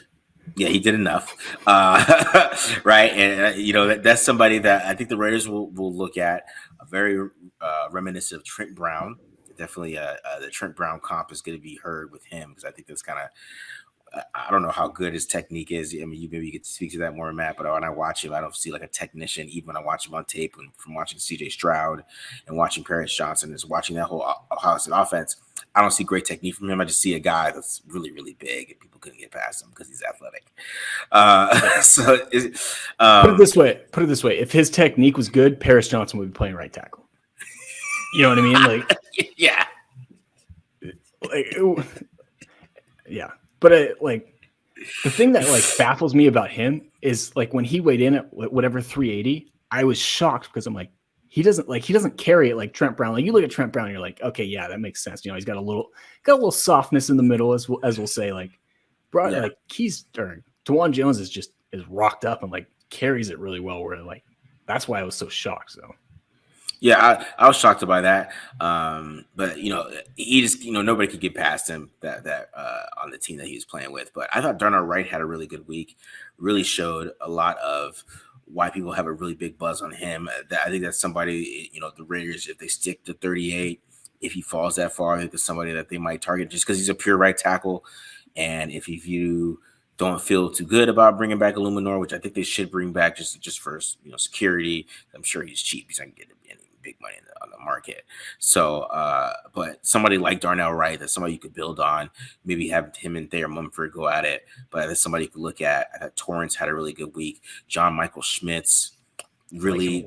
Yeah, he did enough. Right. And, that's somebody that I think the Raiders will look at, a very reminiscent of Trent Brown. Definitely the Trent Brown comp is going to be heard with him because I think that's kind of I don't know how good his technique is. I mean, maybe you could speak to that more, Matt, but when I watch him, I don't see like a technician, even when I watch him on tape and from watching CJ Stroud and watching Paris Johnson is watching that whole Ohio State offense. I don't see great technique from him. I just see a guy that's really, really big and people couldn't get past him because he's athletic. Put it this way. If his technique was good, Paris Johnson would be playing right tackle. You know what I mean? Like, yeah. Yeah. But the thing that baffles me about him is when he weighed in at whatever 380, I was shocked because I'm like, he doesn't carry it like Trent Brown. Like you look at Trent Brown, you're like, okay, yeah, that makes sense. He's got a little softness in the middle, as we'll say. DeJuan Jones is rocked up and carries it really well. Where that's why I was so shocked. So. Yeah, I was shocked by that. But he just nobody could get past him that on the team that he was playing with. But I thought Darnell Wright had a really good week. Really showed a lot of why people have a really big buzz on him. I think that's somebody the Raiders, if they stick to 38, if he falls that far, I think there's somebody that they might target just because he's a pure right tackle. And if you don't feel too good about bringing back Illuminor, which I think they should bring back just for security, I'm sure he's cheap. He's not going to get any big money on the market. So, but somebody like Darnell Wright, that's somebody you could build on. Maybe have him and Thayer Mumford go at it. But that's somebody you could look at. I thought Torrance had a really good week. John Michael Schmitz, really.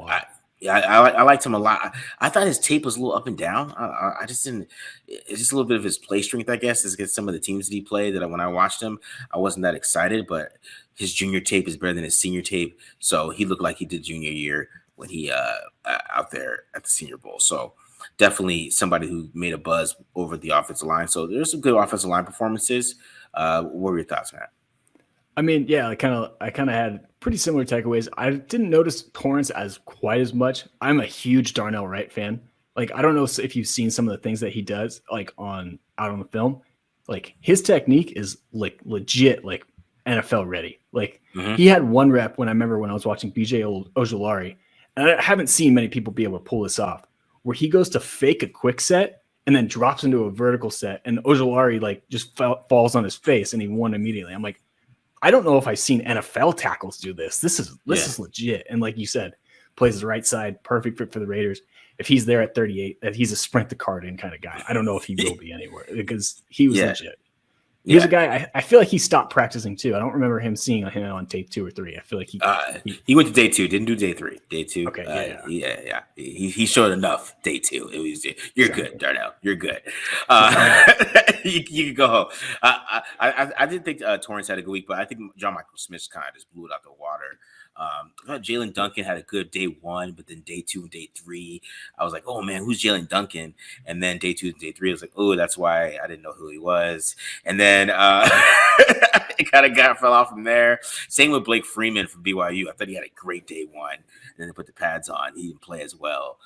I liked him a lot. I thought his tape was a little up and down. I just didn't. It's just a little bit of his play strength, I guess, is against some of the teams that he played. That when I watched him, I wasn't that excited. But his junior tape is better than his senior tape, so he looked like he did junior year when he out there at the Senior Bowl. So definitely somebody who made a buzz over the offensive line. So there's some good offensive line performances. What were your thoughts, Matt? I mean, yeah, I kind of had pretty similar takeaways. I didn't notice Torrance as quite as much. I'm a huge Darnell Wright fan. Like, I don't know if you've seen some of the things that he does, like out on the film. Like, his technique is like legit, like NFL ready. Like, he had one rep when I was watching BJ Ojulari, and I haven't seen many people be able to pull this off, where he goes to fake a quick set and then drops into a vertical set, and Ojulari like just falls on his face, and he won immediately. I'm like, I don't know if I've seen NFL tackles do this. This is legit. And like you said, plays the right side, perfect fit for the Raiders. If he's there at 38, that he's a sprint the card in kind of guy. I don't know if he will be anywhere because he was legit. He's a guy. I feel like he stopped practicing too. I don't remember seeing him on tape 2 or 3. I feel like he went to day 2, didn't do day 3. Day 2. Okay. He showed enough day 2. It was you're good, Darnell. You're good. You can go home. I didn't think Torrance had a good week, but I think John Michael Smith kind of just blew it out the water. I thought Jalen Duncan had a good day 1, but then day 2 and day 3, I was like, oh man, who's Jalen Duncan? And then day 2 and day 3, I was like, oh, that's why I didn't know who he was. And then it kind of fell off from there. Same with Blake Freeman from BYU. I thought he had a great day 1. And then they put the pads on. He didn't play as well.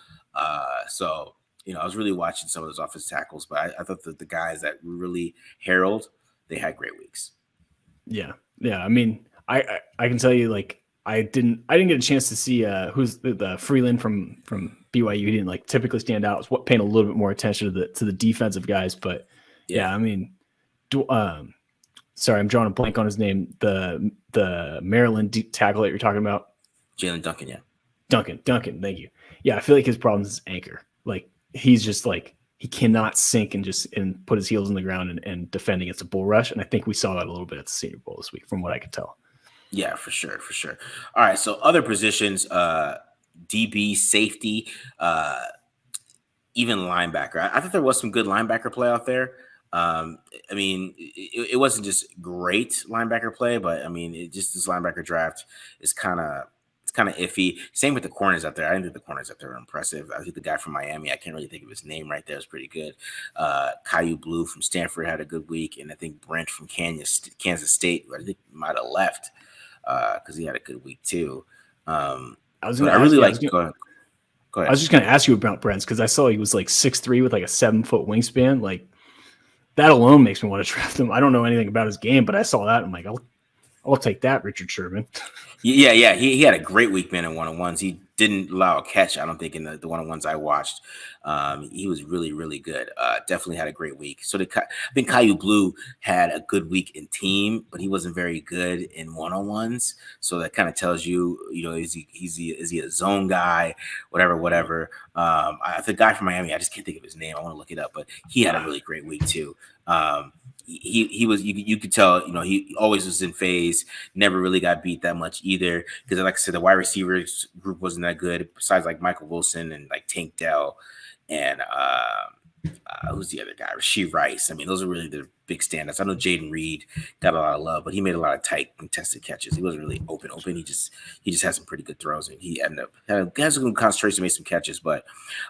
So I was really watching some of those offensive tackles, but I thought that the guys that really herald, they had great weeks. Yeah. I mean, I can tell you, like, I didn't get a chance to see who's the Freeland from BYU. He didn't like typically stand out. I was paying a little bit more attention to the defensive guys, but I mean, sorry, I'm drawing a blank on his name. The Maryland tackle that you're talking about, Jalen Duncan. Yeah, Duncan. Thank you. Yeah, I feel like his problem is his anchor. Like, he's just like, he cannot sink and put his heels in the ground and defend against a bull rush. And I think we saw that a little bit at the Senior Bowl this week, from what I could tell. Yeah, for sure. All right, so other positions, DB, safety, even linebacker. I thought there was some good linebacker play out there. I mean, it wasn't just great linebacker play, but I mean, this linebacker draft is kind of iffy. Same with the corners out there. I didn't think the corners out there were impressive. I think the guy from Miami, I can't really think of his name right there, is pretty good. Caillou Blue from Stanford had a good week, and I think Brent from Kansas State, I think might have left because he had a good week too. Go ahead. I was just going to ask you about Brent's, because I saw he was like 6'3" with like a 7-foot wingspan. Like, that alone makes me want to draft him. I don't know anything about his game, but I saw that. I'm like, I'll take that, Richard Sherman. Yeah. He had a great week, man, in one-on-ones. He didn't allow a catch, I don't think, in the one-on-ones I watched. He was really, really good. Definitely had a great week. So I think Caillou Blue had a good week in team, but he wasn't very good in one-on-ones. So that kind of tells you, is he a zone guy, whatever. The guy from Miami, I just can't think of his name. I want to look it up, but he had a really great week too. He was, you could tell, he always was in phase, never really got beat that much either. Because like I said, the wide receivers group wasn't that good, besides like Michael Wilson and like Tank Dell and who's the other guy? Rasheed Rice. I mean, those are really the big standouts. I know Jaden Reed got a lot of love, but he made a lot of tight contested catches. He wasn't really open. He just had some pretty good throws, and he ended up had some concentration, made some catches. But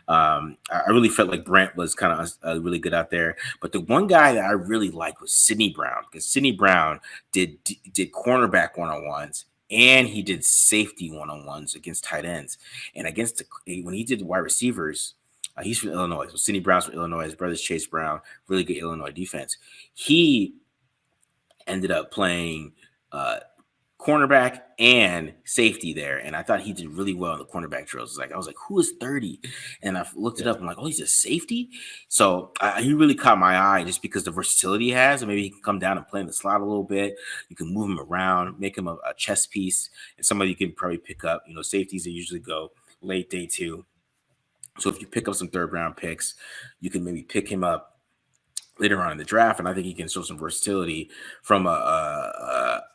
I really felt like Brent was kind of really good out there. But the one guy that I really liked was Sidney Brown, because Sidney Brown did cornerback one-on-ones, and he did safety one-on-ones against tight ends, and when he did wide receivers. He's from Illinois. So Sidney Brown's from Illinois. His brother's Chase Brown. Really good Illinois defense. He ended up playing cornerback and safety there, and I thought he did really well in the cornerback drills. I was like, who is 30? And I looked it up. I'm like, oh, he's a safety. So he really caught my eye just because the versatility he has, and maybe he can come down and play in the slot a little bit. You can move him around, make him a chess piece, and somebody you can probably pick up. Safeties that usually go late day 2. So if you pick up some 3rd round picks, you can maybe pick him up later on in the draft, and I think he can show some versatility from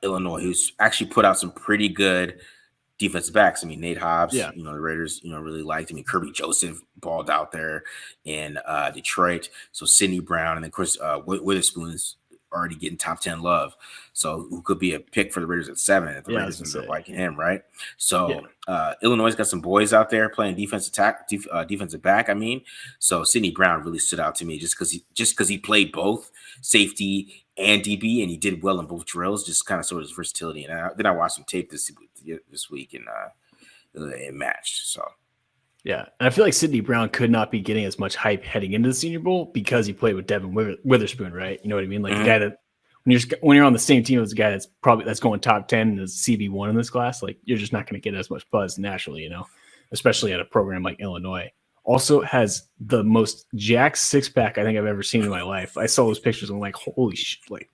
Illinois, who's actually put out some pretty good defensive backs. I mean, Nate Hobbs, the Raiders, really liked. I mean, Kirby Joseph balled out there in Detroit. So Sidney Brown, and then of course Witherspoon's already getting top 10 love. So who could be a pick for the Raiders at 7 if the Raiders end up liking him, right? So Illinois got some boys out there playing defensive back. I mean, so Sidney Brown really stood out to me just because he played both safety and DB, and he did well in both drills. Just kind of sort of his versatility. And then I watched some tape this week, and it matched. So. Yeah, and I feel like Sidney Brown could not be getting as much hype heading into the Senior Bowl because he played with Devin Witherspoon, right? You know what I mean? Like the guy that when you're on the same team as a guy that's going top 10 and is CB1 in this class, like you're just not going to get as much buzz naturally, especially at a program like Illinois. Also has the most jacked 6-pack I think I've ever seen in my life. I saw those pictures and I'm like, holy shit! Like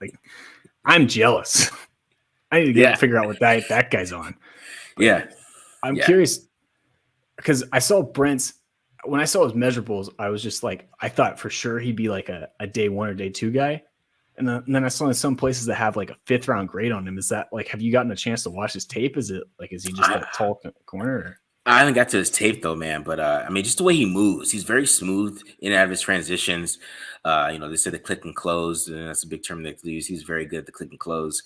I'm jealous. I need to figure out what diet that guy's on. But I'm curious. Because I saw Brent's, when I saw his measurables, I was just like, I thought for sure he'd be like a day 1 or day 2 guy. And then I saw in some places that have like a 5th round grade on him. Is that like, have you gotten a chance to watch his tape? Is he just a tall corner? Or? I haven't got to his tape though, man. But I mean, just the way he moves, he's very smooth in and out of his transitions. They say the click and close, and that's a big term they use. He's very good at the click and close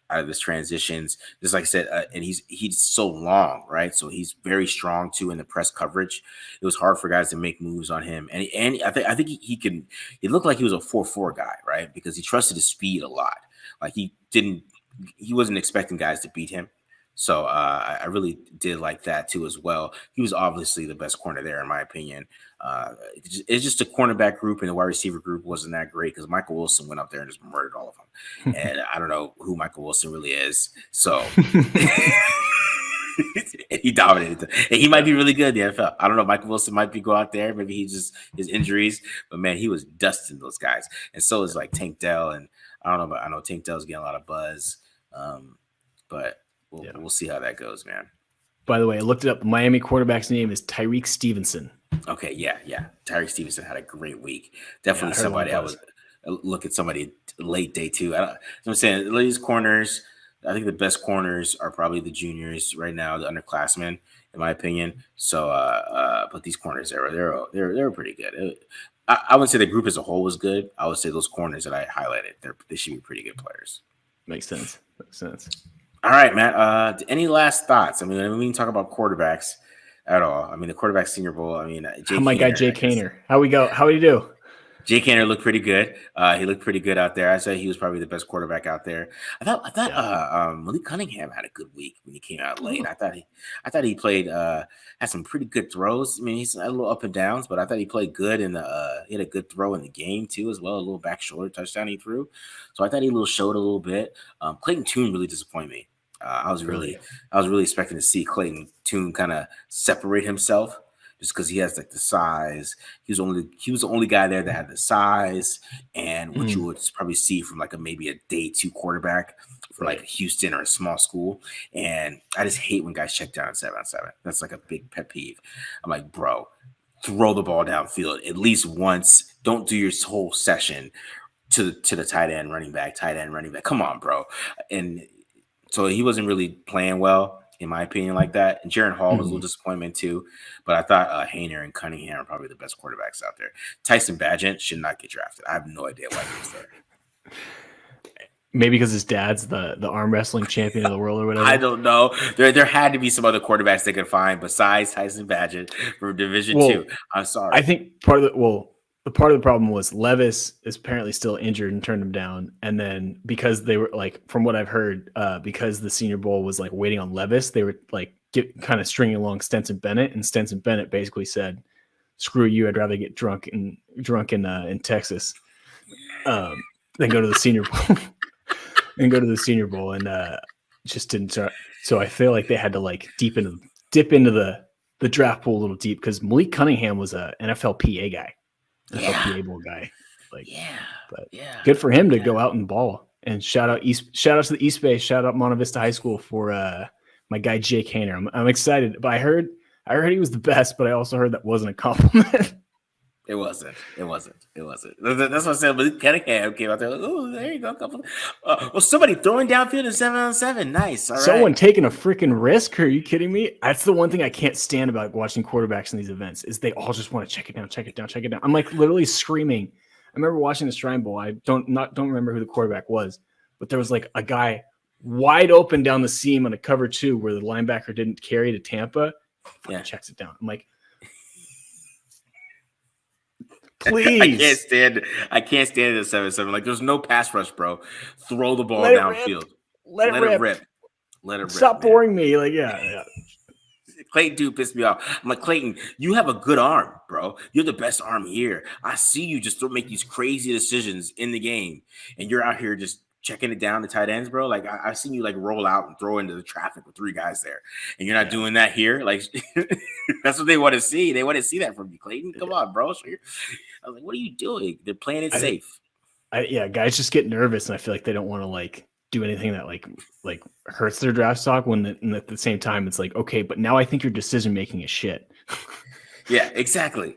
out of his transitions. Just like I said, and he's so long, right? So he's very strong too in the press coverage. It was hard for guys to make moves on him, and I think he can. He looked like he was a 4.4 guy, right? Because he trusted his speed a lot. Like he wasn't expecting guys to beat him. So I really did like that too as well. He was obviously the best corner there, in my opinion. It's just a cornerback group, and the wide receiver group wasn't that great because Michael Wilson went up there and just murdered all of them. And I don't know who Michael Wilson really is. So he dominated them. And he might be really good in the NFL. I don't know. Michael Wilson might go out there. Maybe he just his injuries. But man, he was dusting those guys. And so is like Tank Dell. And I don't know, but I know Tank Dell's getting a lot of buzz. But we'll see how that goes, man. By the way, I looked it up. The Miami quarterback's name is Tyreek Stevenson. Okay, yeah. Tyreek Stevenson had a great week. Definitely somebody I would look at somebody late day 2. I'm saying these corners, I think the best corners are probably the juniors right now, the underclassmen, in my opinion. So, but these corners, they're pretty good. I wouldn't say the group as a whole was good. I would say those corners that I highlighted, they should be pretty good players. Makes sense. All right, Matt. Any last thoughts? I mean, we didn't talk about quarterbacks at all. I mean, the quarterback Senior Bowl. I mean, my guy Jake Haener. How we go? How did he do? Jake Haener looked pretty good. He looked pretty good out there. I said he was probably the best quarterback out there. I thought Malik Cunningham had a good week when he came out late. I thought he played had some pretty good throws. I mean, he's a little up and downs, but I thought he played good in he had a good throw in the game too as well. A little back shoulder touchdown he threw. So I thought he showed a little bit. Clayton Tune really disappointed me. I was really expecting to see Clayton Tune kind of separate himself just because he has like the size. He was the only guy there that had the size and what you would probably see from like maybe a day 2 quarterback for like Houston or a small school. And I just hate when guys check down at 7-on-7. That's like a big pet peeve. I'm like, bro, throw the ball downfield at least once. Don't do your whole session to the tight end, running back. Come on, bro. And so he wasn't really playing well, in my opinion, like that. And Jaron Hall was a little disappointment too. But I thought Haener and Cunningham are probably the best quarterbacks out there. Tyson Bagent should not get drafted. I have no idea why he was there. Maybe because his dad's the arm wrestling champion of the world or whatever. I don't know. There had to be some other quarterbacks they could find besides Tyson Bagent for Division 2. I'm sorry. I think part of the problem was Levis is apparently still injured and turned him down. And then because they were like, from what I've heard, because the Senior Bowl was like waiting on Levis, they were like kind of stringing along Stetson Bennett, and Stetson Bennett basically said, "Screw you! I'd rather get drunk in Texas than go to the Senior Bowl." And just didn't start. So I feel like they had to like dip into the draft pool a little deep because Malik Cunningham was a NFLPA guy, NFLPA bowl guy. Like, but good for him to go out and ball. And shout out to the East Bay, shout out Monte Vista High School for my guy Jake Hayner. I'm excited, but I heard he was the best, but I also heard that wasn't a compliment. It wasn't. That's what I said. But Cunningham came out there like, oh, there you go. Well, somebody throwing downfield in 7-on-7. Nice. All Someone right. taking a freaking risk. Are you kidding me? That's the one thing I can't stand about watching quarterbacks in these events is they all just want to check it down. I'm like literally screaming. I remember watching the Shrine Bowl. I don't remember who the quarterback was, but there was like a guy wide open down the seam on a cover 2 where the linebacker didn't carry to Tampa. Checks it down. I'm like, please. I can't stand it at 7-7. Like, there's no pass rush, bro. Throw the ball downfield. Let it rip. Let it rip. Stop boring me. Like, yeah. Clayton dude pissed me off. I'm like, Clayton, you have a good arm, bro. You're the best arm here. I see you just make these crazy decisions in the game, and you're out here just checking it down to tight ends, bro. Like, I've seen you like roll out and throw into the traffic with 3 guys there, and you're not doing that here. Like, that's what they want to see. They want to see that from you, Clayton. Come on, bro. So I was like, what are you doing? They're playing it safe. Guys just get nervous, and I feel like they don't want to like do anything that like hurts their draft stock. And at the same time, it's like, okay, but now I think your decision making is shit. Yeah, exactly.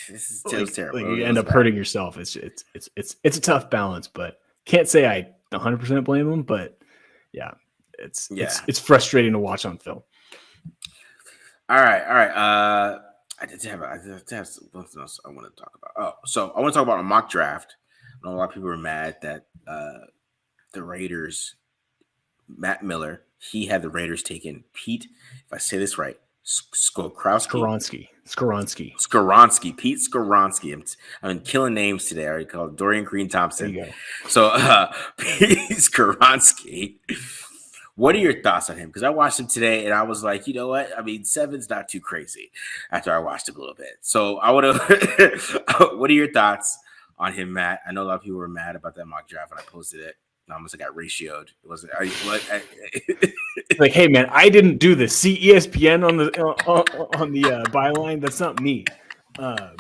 This is terrible. Like you end up hurting yourself. It's a tough balance, but can't say I 100% blame them. But yeah, it's frustrating to watch on film. All right. I did have something else I want to talk about. Oh, so I want to talk about a mock draft. I know a lot of people were mad that the Raiders, Matt Miller, he had the Raiders taking Pete, if I say this right, Skoronski. Pete Skoronski. I'm killing names today. I already called Dorian Green Thompson. There you go. So Pete Skoronski. What are your thoughts on him? Because I watched him today and I was like, you know what? I mean, 7's not too crazy after I watched him a little bit. So I would have. What are your thoughts on him, Matt? I know a lot of people were mad about that mock draft when I posted it. I almost got ratioed. It wasn't like, hey man, I didn't do this. See ESPN on the byline. That's not me. I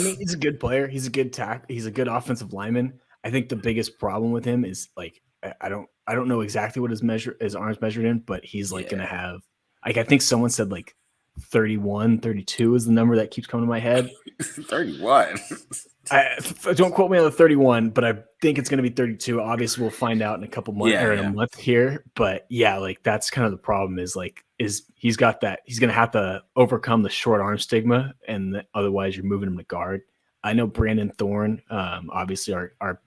mean, he's a good player. He's a good He's a good offensive lineman. I think the biggest problem with him is like I don't know exactly what his arms measured in, but he's like gonna have like I think someone said like 31, 32 is the number that keeps coming to my head. 31. I don't quote me on the 31, but I think it's going to be 32. Obviously, we'll find out in a couple months or in a month here. But yeah, like that's kind of the problem is he's got that. He's going to have to overcome the short arm stigma, and otherwise you're moving him to guard. I know Brandon Thorne, obviously our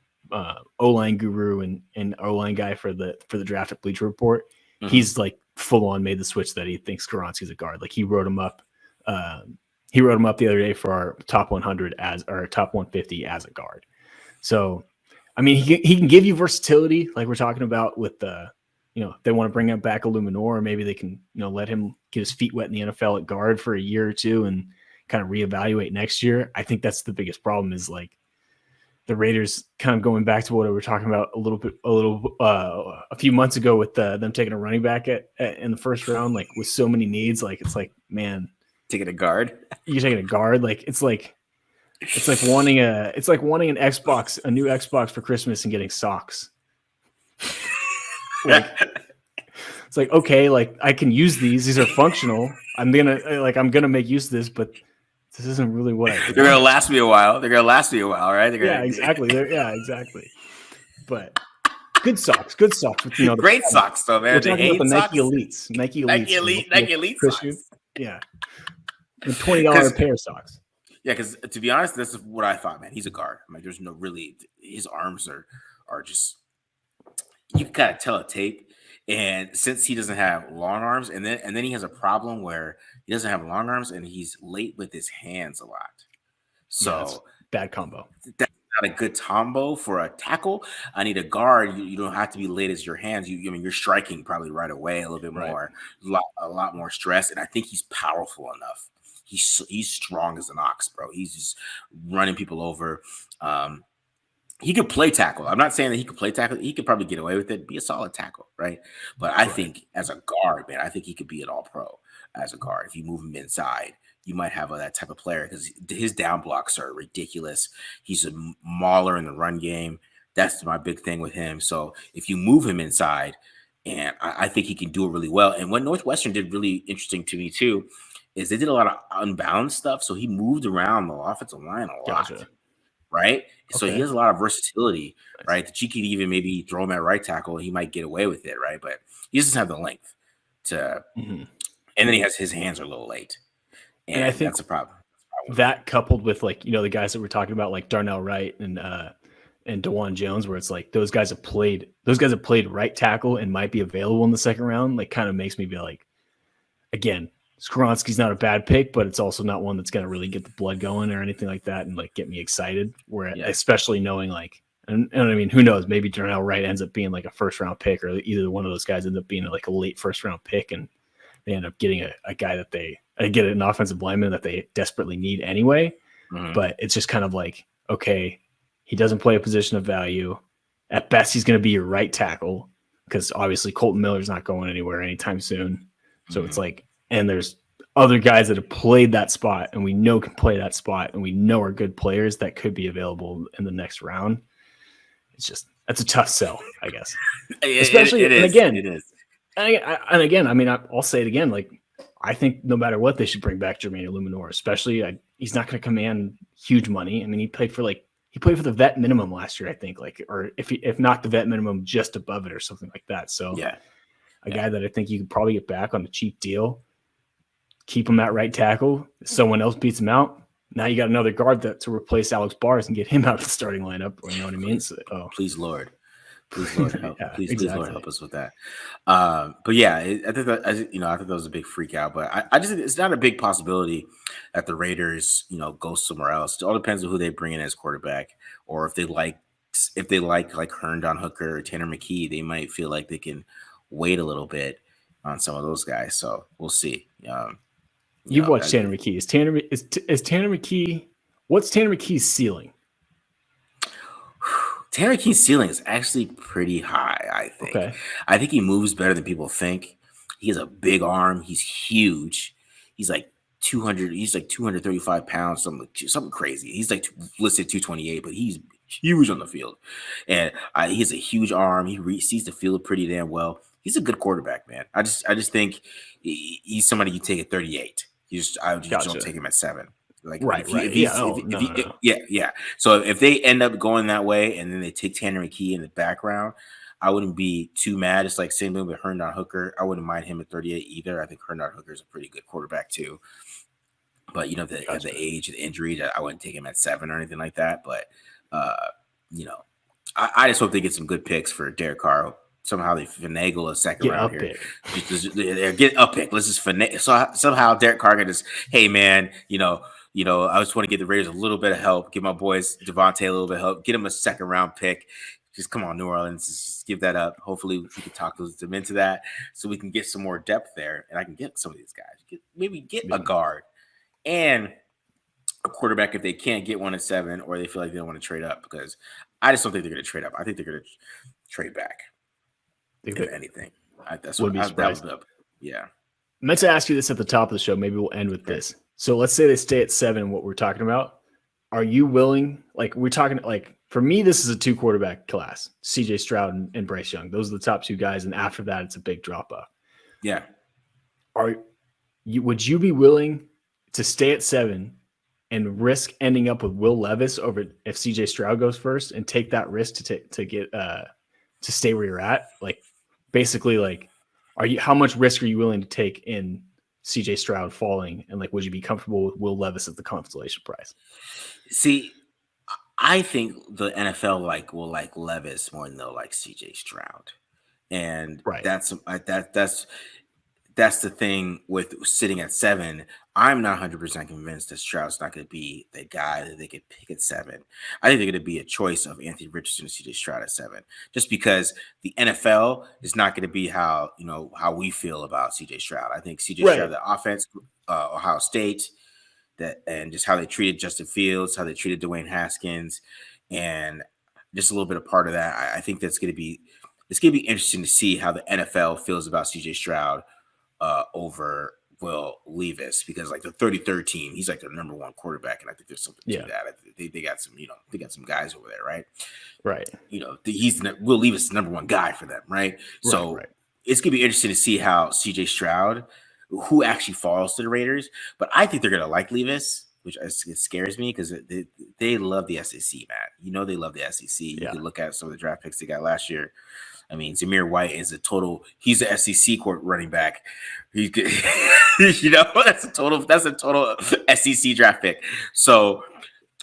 O-line guru and O-line guy for the draft at Bleacher Report. Mm-hmm. He's like full on made the switch that he thinks Skoronski's a guard. Like he wrote him up. He wrote him up the other day for our top 100 or top 150 as a guard. So, I mean, he can give you versatility, like we're talking about with if they want to bring him back Illuminor, or maybe they can, let him get his feet wet in the NFL at guard for a year or two and kind of reevaluate next year. I think that's the biggest problem is like the Raiders kind of going back to what we were talking about a few months ago with them taking a running back in the first round, like with so many needs. Like, it's like, man, taking a guard. You're taking a guard. Like it's like wanting an Xbox, a new Xbox for Christmas and getting socks. Like it's like, okay, like I can use these. These are functional. I'm gonna make use of this, but this isn't really what I think. They're gonna last me a while, right? Exactly. Exactly. But good socks. With, great socks though, man. We're talking about the Nike Elites. Nike Elite socks. Yeah. $20 a pair of socks. Yeah, because to be honest, this is what I thought, man. He's a guard. I mean, there's no really his arms are just you can kind of tell a tape. And since he doesn't have long arms, and then he has a problem where he doesn't have long arms and he's late with his hands a lot. So bad combo. That's not a good combo for a tackle. I need a guard. You don't have to be late as your hands. You're striking probably right away a little bit more, a lot more stress. And I think he's powerful enough. He's strong as an ox, bro. He's just running people over. he could play tackle. I'm not saying that he could play tackle. He could probably get away with it, be a solid tackle, right? But I think as a guard, man, I think he could be an all pro as a guard. If you move him inside, you might have that type of player because his down blocks are ridiculous. He's a mauler in the run game. That's my big thing with him. So if you move him inside, and I think he can do it really well. And what Northwestern did really interesting to me too is they did a lot of unbalanced stuff. So he moved around the offensive line a lot. Gotcha. Right? So he has a lot of versatility, right? That you could even maybe throw him at right tackle and he might get away with it, right? But he doesn't have the length to, and then he has his hands are a little late. And I think that's a problem. That coupled with the guys that we're talking about, like Darnell Wright and DeJuan Jones, where it's like those guys have played right tackle and might be available in the second round, like kind of makes me be like, again, Skoronski's not a bad pick, but it's also not one that's going to really get the blood going or anything like that and like get me excited. Especially knowing and I mean, who knows? Maybe Darnell Wright ends up being like a first round pick, or either one of those guys ends up being like a late first round pick, and they end up getting a guy that they get an offensive lineman that they desperately need anyway. But it's just kind of like, okay, he doesn't play a position of value. At best, he's going to be your right tackle because obviously Colton Miller's not going anywhere anytime soon. So it's like, and there's other guys that have played that spot and we know can play that spot and we know are good players that could be available in the next round. It's just, that's a tough sell, I guess. Especially, it is. And again, I mean, I'll say it again. Like, I think no matter what, they should bring back Jermaine Illuminor, especially he's not going to command huge money. I mean, he played for the vet minimum last year, I think, or if not the vet minimum, just above it or something like that. So a guy that I think you could probably get back on a cheap deal, keep him at right tackle. If someone else beats him out, now you got another guard to replace Alex Bars and get him out of the starting lineup. You know what I mean? Please, Lord. Please, Lord, help. Please, Lord, help us with that. But yeah, I think that I think that was a big freak out. But I just think it's not a big possibility that the Raiders, go somewhere else. It all depends on who they bring in as quarterback, or if they like Herndon Hooker or Tanner McKee, they might feel like they can wait a little bit on some of those guys. So we'll see. You've watched Tanner McKee. Is Tanner McKee? What's Tanner McKee's ceiling? Tanner McKee's ceiling is actually pretty high, I think. Okay. I think he moves better than people think. He has a big arm. He's huge. He's like 200. He's like 235 pounds, something crazy. He's like listed 228, but he's huge on the field. And he has a huge arm. He sees the field pretty damn well. He's a good quarterback, man. I just think he's somebody you take at 38. I just don't take him at 7. Right. Yeah. So if they end up going that way and then they take Tanner McKee in the background, I wouldn't be too mad. It's like same thing with Herndon Hooker. I wouldn't mind him at 38 either. I think Herndon Hooker is a pretty good quarterback too. But at the age and injury, I wouldn't take him at 7 or anything like that. But I just hope they get some good picks for Derek Carr. Somehow they finagle a second round here. Get a pick. Let's just finagle. So somehow Derek Carr can just, hey man, I just want to give the Raiders a little bit of help. Give my boys Devontae a little bit of help. Get them a second round pick. Just come on, New Orleans. Just give that up. Hopefully we can talk them into that so we can get some more depth there. And I can get some of these guys. Maybe get a guard and a quarterback if they can't get one at 7 or they feel like they don't want to trade up, because I just don't think they're going to trade up. I think they're going to trade back. If anything. That's what I was up. Yeah. I meant to ask you this at the top of the show. Maybe we'll end with this. So let's say they stay at 7, what we're talking about. Are you willing, for me, this is a 2 quarterback class, CJ Stroud and Bryce Young. Those are the top 2 guys. And after that, it's a big drop off. Yeah. Would you be willing to stay at 7 and risk ending up with Will Levis over if CJ Stroud goes first and take that risk to get to stay where you're at? Basically, how much risk are you willing to take in CJ Stroud falling? And would you be comfortable with Will Levis at the consolation prize? See, I think the NFL will like Levis more than they'll like CJ Stroud. And that's the thing with sitting at 7. I'm not 100% convinced that Stroud's not going to be the guy that they could pick at 7. I think they're going to be a choice of Anthony Richardson and CJ Stroud at 7, just because the NFL is not going to be how we feel about CJ Stroud. I think CJ Stroud, the offense, Ohio State, and just how they treated Justin Fields, how they treated Dwayne Haskins, and just a little bit of part of that. I think it's going to be interesting to see how the NFL feels about C.J. Stroud over Will Levis, because like the 33rd team, he's like their number one quarterback, and I think there's something to that. They got some, they got some guys over there, right? Right. Will Levis is the number one guy for them, right? So it's gonna be interesting to see how C.J. Stroud, who actually falls to the Raiders, but I think they're gonna like Levis, which it scares me because they love the SEC, man. They love the SEC. You can look at some of the draft picks they got last year. I mean, Zamir White is he's an SEC court running back. He's good. That's a total SEC draft pick. So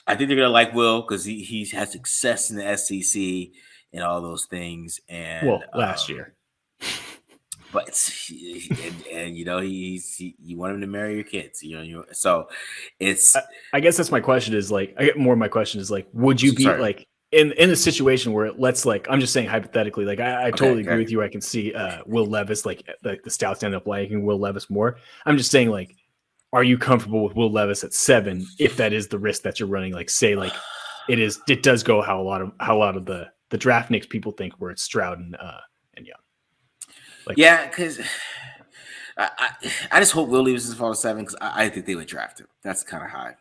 I think they're going to like Will because he has success in the SEC and all those things. And last year. But and you want him to marry your kids, so it's. I guess that's my question. Is like I get more of my question is like, would you be like in a situation where I'm just saying hypothetically, like I totally agree with you. I can see Will Levis like the Stouts end up liking Will Levis more. I'm just saying like, are you comfortable with Will Levis at 7 if that is the risk that you're running? Like say like it does go how a lot of the draft nicks people think where it's Stroud and Young. Like, yeah, because I just hope Will Levis is fall to 7 because I think they would draft him. That's kind of high.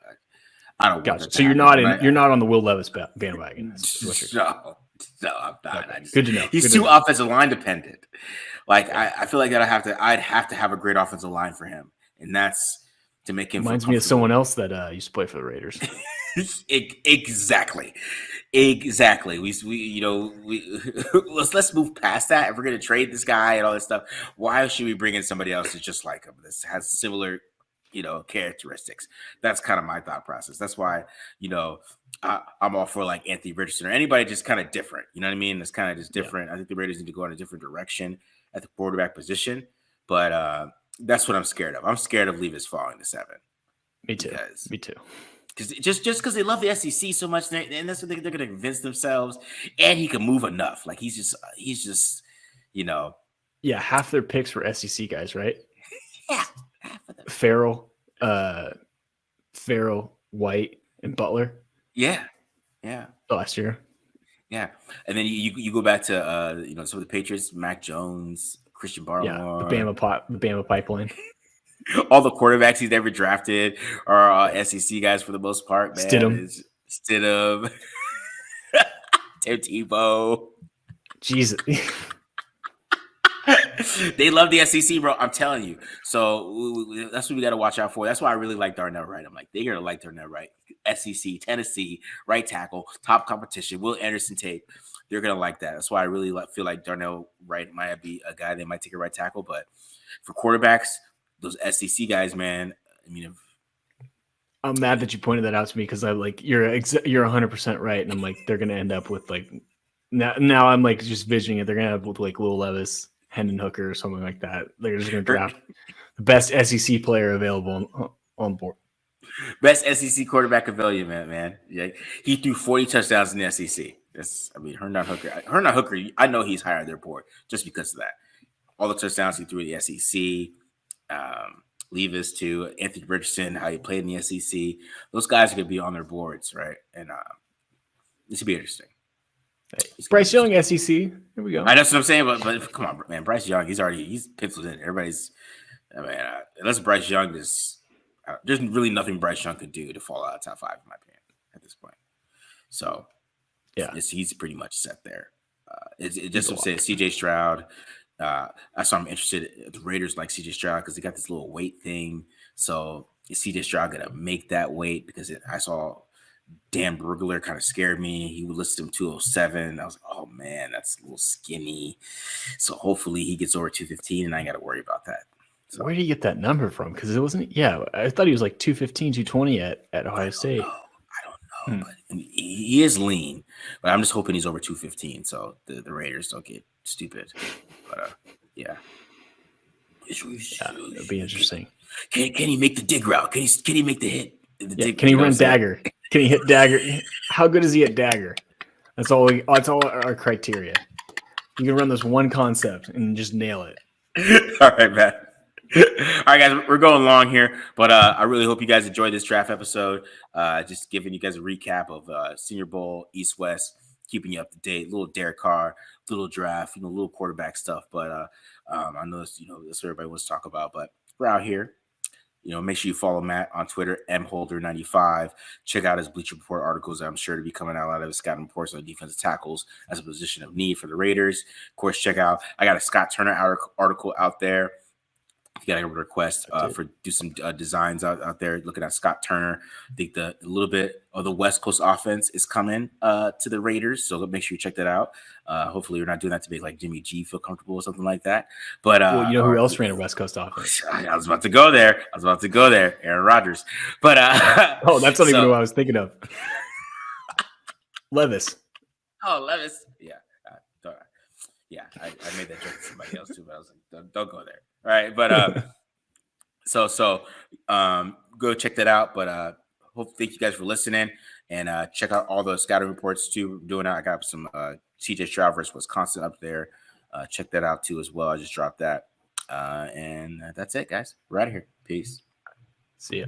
I don't want that. So you're not on the Will Levis bandwagon. No, I'm not. Okay. Good to know. He's too offensive line dependent. Like I feel like I'd have to have a great offensive line for him, and that's to make him. Reminds me of someone else that used to play for the Raiders. Exactly. Let's move past that. If we're gonna trade this guy and all this stuff, why should we bring in somebody else that's just like him? This has similar, characteristics. That's kind of my thought process. That's why, I'm all for like Anthony Richardson or anybody just kind of different. You know what I mean? That's kind of just different. I think the Raiders need to go in a different direction at the quarterback position, but that's what I'm scared of. I'm scared of Levis falling to 7. Me too. Because just because they love the SEC so much, and that's what they're going to convince themselves. And he can move enough. Like he's just. Yeah, half their picks were SEC guys, right? Yeah, half of them. Farrell, White, and Butler. Yeah. Last year. Yeah, and then you go back to some of the Patriots, Mac Jones, Christian Barmore, the Bama pipeline. All the quarterbacks he's ever drafted are SEC guys for the most part. Man. Stidham, Tim Tebow. Jesus. They love the SEC, bro. I'm telling you. So that's what we got to watch out for. That's why I really like Darnell Wright. I'm like, they're going to like Darnell Wright. SEC, Tennessee, right tackle, top competition. Will Anderson tape. They're going to like that. That's why I really feel like Darnell Wright might be a guy that might take a right tackle. But for quarterbacks, those SEC guys, man, I mean, I'm mad that you pointed that out to me because I'm like, you're 100% right. And I'm like, they're going to end up with like, now I'm like just visioning it. They're going to end up with like Will Levis, Hendon Hooker, or something like that. They're just going to draft the best SEC player available on board. Best SEC quarterback available, man. Yeah, he threw 40 touchdowns in the SEC. Hendon Hooker, I know he's higher on their board just because of that. All the touchdowns he threw in the SEC. Levis too, Anthony Richardson, how he played in the SEC. Those guys are going to be on their boards, right? And this should be interesting. Bryce Young, SEC. Here we go. I know what I'm saying, but come on, man. Bryce Young, he's penciled in. Unless Bryce Young is, there's really nothing Bryce Young could do to fall out of top 5 in my opinion at this point. So, yeah, he's pretty much set there. It just says C.J. Stroud. That's why I'm interested. The Raiders like C.J. Stroud because they got this little weight thing. So is C.J. Stroud gonna make that weight? Because I saw Dan Brugler kind of scared me. He would list him 207. I was like, oh man, that's a little skinny. So hopefully he gets over 215, and I ain't got to worry about that. So, where did he get that number from? Because it wasn't. Yeah, I thought he was like 215, 220 at Ohio State. I don't know, but he is lean. But I'm just hoping he's over 215, so the Raiders don't get stupid. But yeah, it'd be interesting. Can he make the dig route? Can he make the hit? Can he run dagger? Can he hit dagger? How good is he at dagger? That's all our criteria. You can run this one concept and just nail it. All right, man. All right, guys, we're going long here, but I really hope you guys enjoyed this draft episode. Just giving you guys a recap of Senior Bowl, East-West. keeping you up to date. Little Derek Carr, little draft, little quarterback stuff. But I know that's that's what everybody wants to talk about. But we're out here. Make sure you follow Matt on Twitter, mholder95. Check out his Bleacher Report articles. I'm sure to be coming out a lot of his scouting reports on defensive tackles as a position of need for the Raiders. Of course, check out, I got a Scott Turner article out there. You got a request for do some designs out there looking at Scott Turner. I think a little bit of the West Coast offense is coming to the Raiders, so make sure you check that out. Hopefully, you're not doing that to make like Jimmy G feel comfortable or something like that. But who else ran a West Coast offense? I was about to go there. Aaron Rodgers. But that's not even what I was thinking of. Levis. Oh, Levis. Yeah. Yeah, I made that joke to somebody else too, but I was like, don't go there. All right, but so go check that out. But thank you guys for listening, and check out all the scouting reports too. Doing that, I got some CJ Stroud versus Wisconsin up there. Check that out too as well. I just dropped that, and that's it, guys. We're out of here. Peace. See ya.